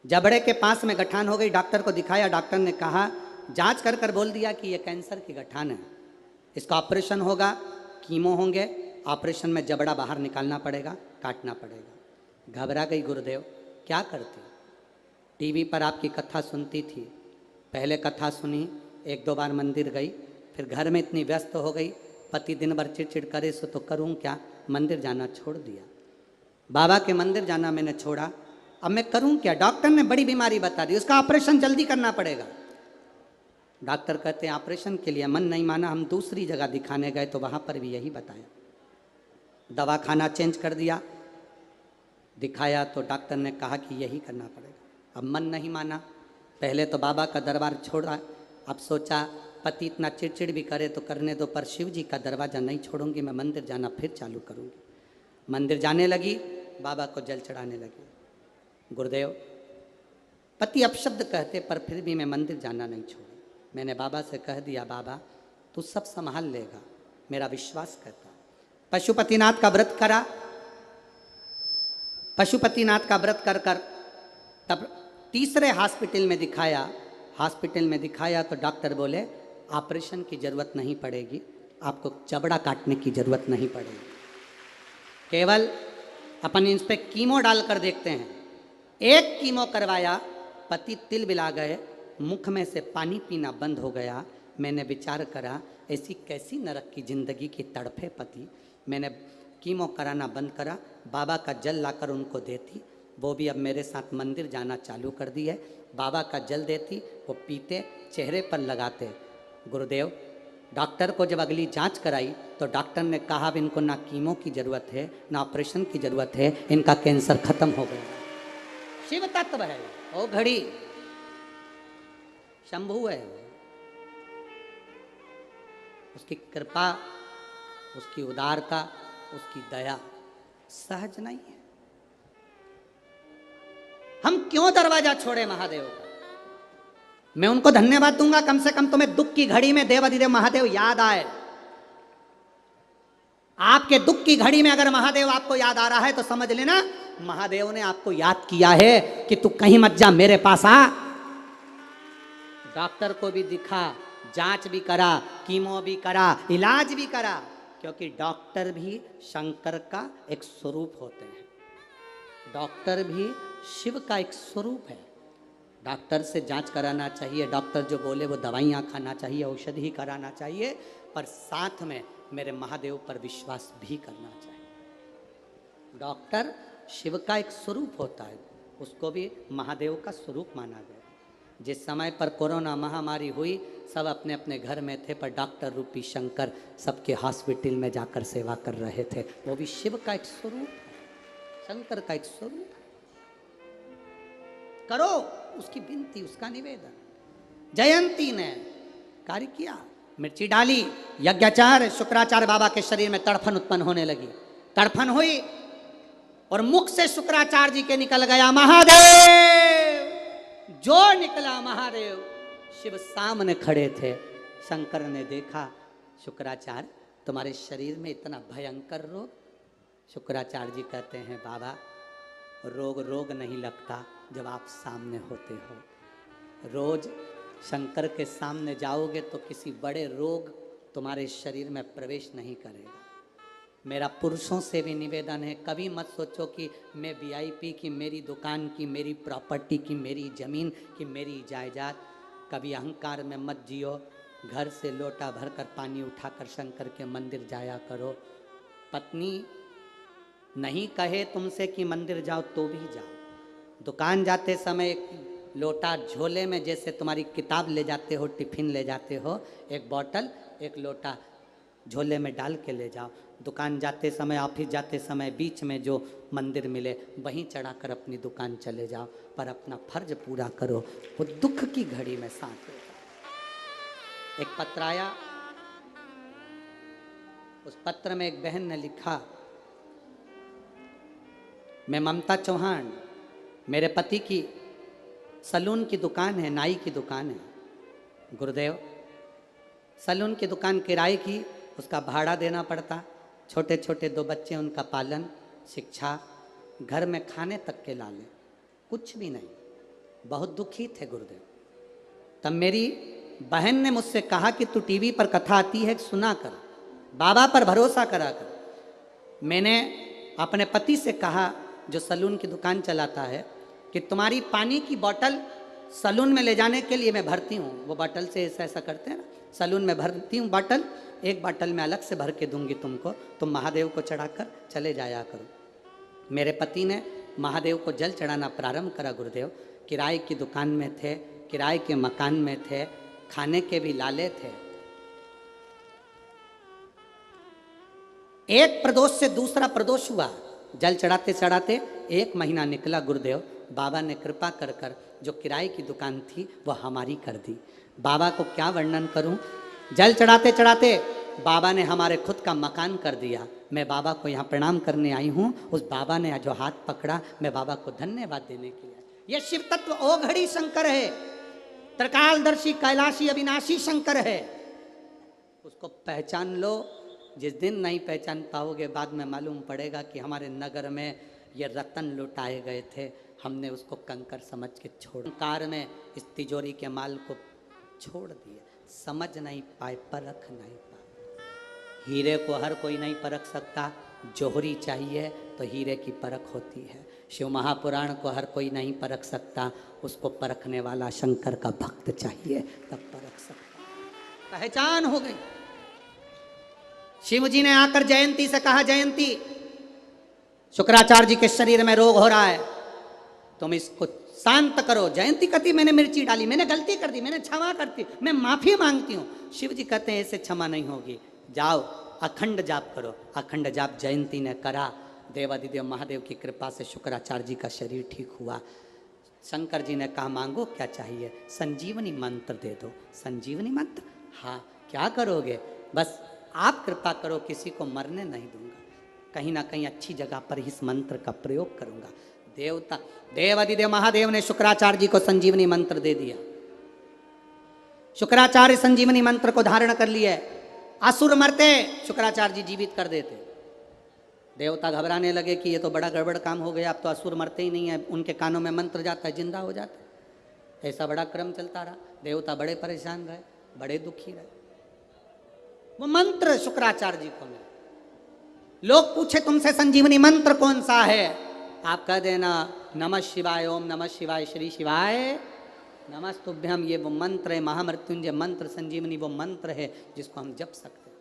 जबड़े के पास में गठान हो गई। डॉक्टर को दिखाया, डॉक्टर ने कहा, जांच कर कर बोल दिया कि ये कैंसर की गठान है, इसका ऑपरेशन होगा, कीमो होंगे, ऑपरेशन में जबड़ा बाहर निकालना पड़ेगा, काटना पड़ेगा। घबरा गई गुरुदेव, क्या करते? टीवी पर आपकी कथा सुनती थी, पहले कथा सुनी, एक दो बार मंदिर गई, फिर घर में इतनी व्यस्त हो गई, पति दिन भर चिड़चिड़ करे सो तो करूं क्या, मंदिर जाना छोड़ दिया। बाबा के मंदिर जाना मैंने छोड़ा, अब मैं करूं क्या? डॉक्टर ने बड़ी बीमारी बता दी, उसका ऑपरेशन जल्दी करना पड़ेगा। डॉक्टर कहते हैं ऑपरेशन के लिए, मन नहीं माना, हम दूसरी जगह दिखाने गए तो वहां पर भी यही बताया। दवा खाना चेंज कर दिया, दिखाया तो डॉक्टर ने कहा कि यही करना पड़ेगा। अब मन नहीं माना, पहले तो बाबा का दरबार छोड़ा, अब सोचा पति इतना चिड़चिड़ भी करे तो करने दो, पर शिव जी का दरवाज़ा नहीं छोड़ूंगी, मैं मंदिर जाना फिर चालू करूंगी। मंदिर जाने लगी, बाबा को जल चढ़ाने लगी। गुरुदेव, पति अपशब्द कहते पर फिर भी मैं मंदिर जाना नहीं छोड़ी। मैंने बाबा से कह दिया, बाबा तू सब संभाल लेगा, मेरा विश्वास करता। पशुपतिनाथ का व्रत करा, पशुपतिनाथ का व्रत कर कर तब तीसरे हॉस्पिटल में दिखाया तो डॉक्टर बोले ऑपरेशन की ज़रूरत नहीं पड़ेगी, आपको जबड़ा काटने की ज़रूरत नहीं पड़ेगी, केवल अपन इस पे कीमो डालकर देखते हैं। एक कीमो करवाया, पति तिल बिला गए, मुख में से पानी पीना बंद हो गया। मैंने विचार करा, ऐसी कैसी नरक की ज़िंदगी की तड़फे पति। मैंने कीमो कराना बंद करा, बाबा का जल लाकर उनको देती, वो भी अब मेरे साथ मंदिर जाना चालू कर दी है। बाबा का जल देती, वो पीते, चेहरे पर लगाते। गुरुदेव, डॉक्टर को जब अगली जांच कराई तो डॉक्टर ने कहा अब इनको ना कीमो की ज़रूरत है, ना ऑपरेशन की ज़रूरत है, इनका कैंसर खत्म हो गया। शिव तत्व है वो, घड़ी शंभु है, उसकी कृपा, उसकी उदारता, उसकी दया सहज नहीं है। हम क्यों दरवाजा छोड़े महादेव का? मैं उनको धन्यवाद दूंगा, कम से कम तुम्हें दुख की घड़ी में देवाधिदेव महादेव याद आए। आपके दुख की घड़ी में अगर महादेव आपको याद आ रहा है तो समझ लेना महादेव ने आपको याद किया है कि तू कहीं मत जा, मेरे पास आ। डॉक्टर को भी दिखा, जांच भी करा, कीमो भी करा, इलाज भी करा, क्योंकि डॉक्टर भी शंकर का एक स्वरूप होते हैं। डॉक्टर भी शिव का एक स्वरूप है। डॉक्टर से जांच कराना चाहिए, डॉक्टर जो बोले वो दवाइयाँ खाना चाहिए, औषधि कराना चाहिए, पर साथ में मेरे महादेव पर विश्वास भी करना चाहिए। डॉक्टर शिव का एक स्वरूप होता है, उसको भी महादेव का स्वरूप माना गया। जिस समय पर कोरोना महामारी हुई, सब अपने अपने घर में थे, पर डॉक्टर रूपी शंकर सबके हॉस्पिटल में जाकर सेवा कर रहे थे। वो भी शिव का एक स्वरूप है, शंकर का एक स्वरूप। करो उसकी विनती, उसका निवेदन। जयंती ने कार्य किया, मिर्ची डाली, यज्ञाचार्य शुक्राचार्य बाबा के शरीर में तड़फन उत्पन्न होने लगी। तड़फन हुई और मुख से शुक्राचार्य जी के निकल गया महादेव। जो निकला महादेव, शिव सामने खड़े थे। शंकर ने देखा, शुक्राचार्य तुम्हारे शरीर में इतना भयंकर रोग। शुक्राचार्य जी कहते हैं बाबा, रोग नहीं लगता जब आप सामने होते हो। रोज शंकर के सामने जाओगे तो किसी बड़े रोग तुम्हारे शरीर में प्रवेश नहीं करेगा। मेरा पुरुषों से भी निवेदन है, कभी मत सोचो कि मैं वीआईपी की, मेरी दुकान की, मेरी प्रॉपर्टी की, मेरी ज़मीन की, मेरी जायदाद। कभी अहंकार में मत जियो। घर से लोटा भरकर पानी उठाकर शंकर के मंदिर जाया करो। पत्नी नहीं कहे तुमसे कि मंदिर जाओ तो भी जाओ। दुकान जाते समय एक लोटा झोले में, जैसे तुम्हारी किताब ले जाते हो, टिफिन ले जाते हो, एक बोतल, एक लोटा झोले में डाल के ले जाओ। दुकान जाते समय, ऑफिस जाते समय बीच में जो मंदिर मिले वहीं चढ़ाकर अपनी दुकान चले जाओ, पर अपना फर्ज पूरा करो। वो दुख की घड़ी में साथ होगा। एक पत्र आया, उस पत्र में एक बहन ने लिखा, मैं ममता चौहान, मेरे पति की सलून की दुकान है, नाई की दुकान है। गुरुदेव, सलून की दुकान किराए की, उसका भाड़ा देना पड़ता, छोटे छोटे 2 बच्चे, उनका पालन, शिक्षा, घर में खाने तक के लाले, कुछ भी नहीं। बहुत दुखी थे गुरुदेव। तब मेरी बहन ने मुझसे कहा कि तू टीवी पर कथा आती है, सुना कर, बाबा पर भरोसा करा कर। मैंने अपने पति से कहा, जो सलून की दुकान चलाता है, कि तुम्हारी पानी की बोतल सलून में ले जाने के लिए मैं भरती हूँ। वो बोतल से ऐसा ऐसा करते हैं ना, सलून में भरती हूँ बोतल, एक बोतल में अलग से भर के दूंगी तुमको, तुम महादेव को चढ़ाकर चले जाया करो। मेरे पति ने महादेव को जल चढ़ाना प्रारंभ करा गुरुदेव। किराए की दुकान में थे, किराए के मकान में थे, खाने के भी लाले थे। एक प्रदोष से दूसरा प्रदोष हुआ, जल चढ़ाते चढ़ाते 1 महीना निकला गुरुदेव। बाबा ने कृपा कर कर जो किराए की दुकान थी वो हमारी कर दी। बाबा को क्या वर्णन करूं, जल चढ़ाते चढ़ाते बाबा ने हमारे खुद का मकान कर दिया। मैं बाबा को यहाँ प्रणाम करने आई हूँ, उस बाबा ने जो हाथ पकड़ा, मैं बाबा को धन्यवाद देने के लिए। यह शिव तत्व ओघड़ी शंकर है, त्रिकालदर्शी कैलाशी अविनाशी शंकर है। उसको पहचान लो। जिस दिन नहीं पहचान पाओगे, बाद में मालूम पड़ेगा कि हमारे नगर में ये रतन लुटाए गए थे, हमने उसको कंकर समझ के छोड़, कार में इस तिजोरी के माल को छोड़ दिया। समझ नहीं पाए, परख नहीं पाए। हीरे को हर कोई नहीं परख सकता, जोहरी चाहिए तो हीरे की परख होती है। शिव महापुराण को हर कोई नहीं परख सकता, उसको परखने वाला शंकर का भक्त चाहिए, तब परख सकता। पहचान हो गई। शिव जी ने आकर जयंती से कहा, जयंती, शुक्राचार्य जी के शरीर में रोग हो रहा है, तुम इसको शांत करो। जयंती कहती, मैंने मिर्ची डाली, मैंने गलती कर दी, मैंने क्षमा करती, मैं माफी मांगती हूँ। शिव जी कहते हैं, ऐसे क्षमा नहीं होगी, जाओ अखंड जाप करो। अखंड जाप जयंती ने करा। देवादिदेव महादेव की कृपा से शुक्राचार्य जी का शरीर ठीक हुआ। शंकर जी ने कहा, मांगो क्या चाहिए? संजीवनी मंत्र दे दो। संजीवनी मंत्र? हाँ। क्या करोगे? बस आप कृपा करो, किसी को मरने नहीं दूंगा, कहीं ना कहीं अच्छी जगह पर इस मंत्र का प्रयोग करूंगा। देवता देवादिदेव महादेव ने शुक्राचार्य जी को संजीवनी मंत्र दे दिया। शुक्राचार्य संजीवनी मंत्र को धारण कर लिए। असुर मरते, शुक्राचार्य जी जीवित कर देते। देवता घबराने लगे कि ये तो बड़ा गड़बड़ काम हो गया, अब तो असुर मरते ही नहीं है, उनके कानों में मंत्र जाता है, जिंदा हो जाता है। ऐसा बड़ा क्रम चलता रहा। देवता बड़े परेशान रहे, बड़े दुखी रहे। वो मंत्र शुक्राचार्य जी को मिला। लोग पूछे, तुमसे संजीवनी मंत्र कौन सा है? आप कह देना, नमः शिवाय, ओम नमः शिवाय, श्री शिवाय नमस्तुभ्यम। ये वो मंत्र है, महामृत्युंजय मंत्र, संजीवनी वो मंत्र है जिसको हम जप सकते हैं।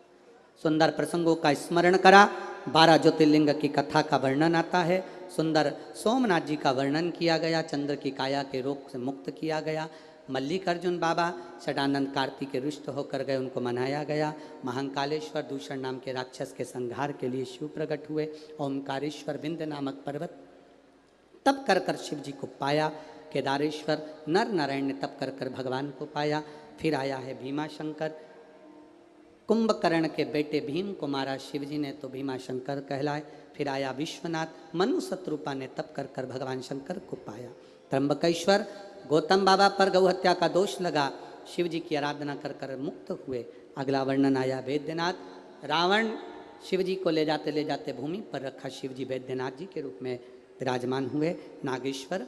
सुंदर प्रसंगों का स्मरण करा। 12 ज्योतिर्लिंग की कथा का वर्णन आता है। सुंदर सोमनाथ जी का वर्णन किया गया। चंद्र की काया के रोग से मुक्त किया गया। मल्लिकार्जुन बाबा षडानंद कार्तिक के रुष्ट होकर गए, उनको मनाया गया। महाकालेश्वर दूषण नाम के राक्षस के संहार के लिए शिव प्रकट हुए। ओमकारेश्वर विंध्य नामक पर्वत तप कर कर शिव जी को पाया। केदारेश्वर नर नारायण ने तप कर कर भगवान को पाया। फिर आया है भीमा शंकर। कुंभकर्ण के बेटे भीम को मारा शिव जी ने, तो भीमा शंकर कहलाए। फिर आया विश्वनाथ, मनु शत्रुपा ने तप कर कर भगवान शंकर को पाया। त्र्यंबकेश्वर, गौतम बाबा पर गौ हत्या का दोष लगा, शिव जी की आराधना कर कर मुक्त हुए। अगला वर्णन आया वैद्यनाथ। रावण शिव जी को ले जाते भूमि पर रखा, शिव जी वैद्यनाथ जी के रूप में विराजमान हुए। नागेश्वर,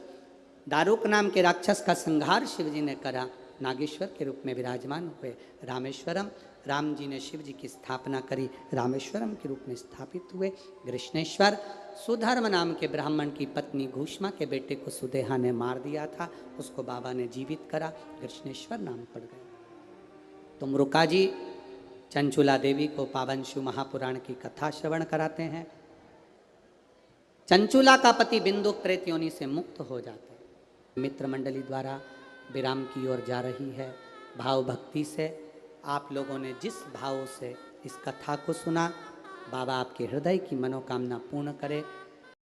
दारुक नाम के राक्षस का संहार शिव जी ने करा, नागेश्वर के रूप में विराजमान हुए। रामेश्वरम, राम जी ने शिव जी की स्थापना करी, रामेश्वरम के रूप में स्थापित हुए। कृष्णेश्वर, सुधर्म नाम के ब्राह्मण की पत्नी घूष्मा के बेटे को सुदेहा ने मार दिया था, उसको बाबा ने जीवित करा, कृष्णेश्वर नाम पड़ गया। तुमरुका जी चंचुला देवी को पावन शिव महापुराण की कथा श्रवण कराते हैं। चंचुला का पति बिंदु प्रेत योनि से मुक्त हो जाते हैं। मित्र मंडली द्वारा विराम की ओर जा रही है। भाव भक्ति से आप लोगों ने जिस भाव से इस कथा को सुना। बाबा आपके हृदय की मनोकामना पूर्ण करे।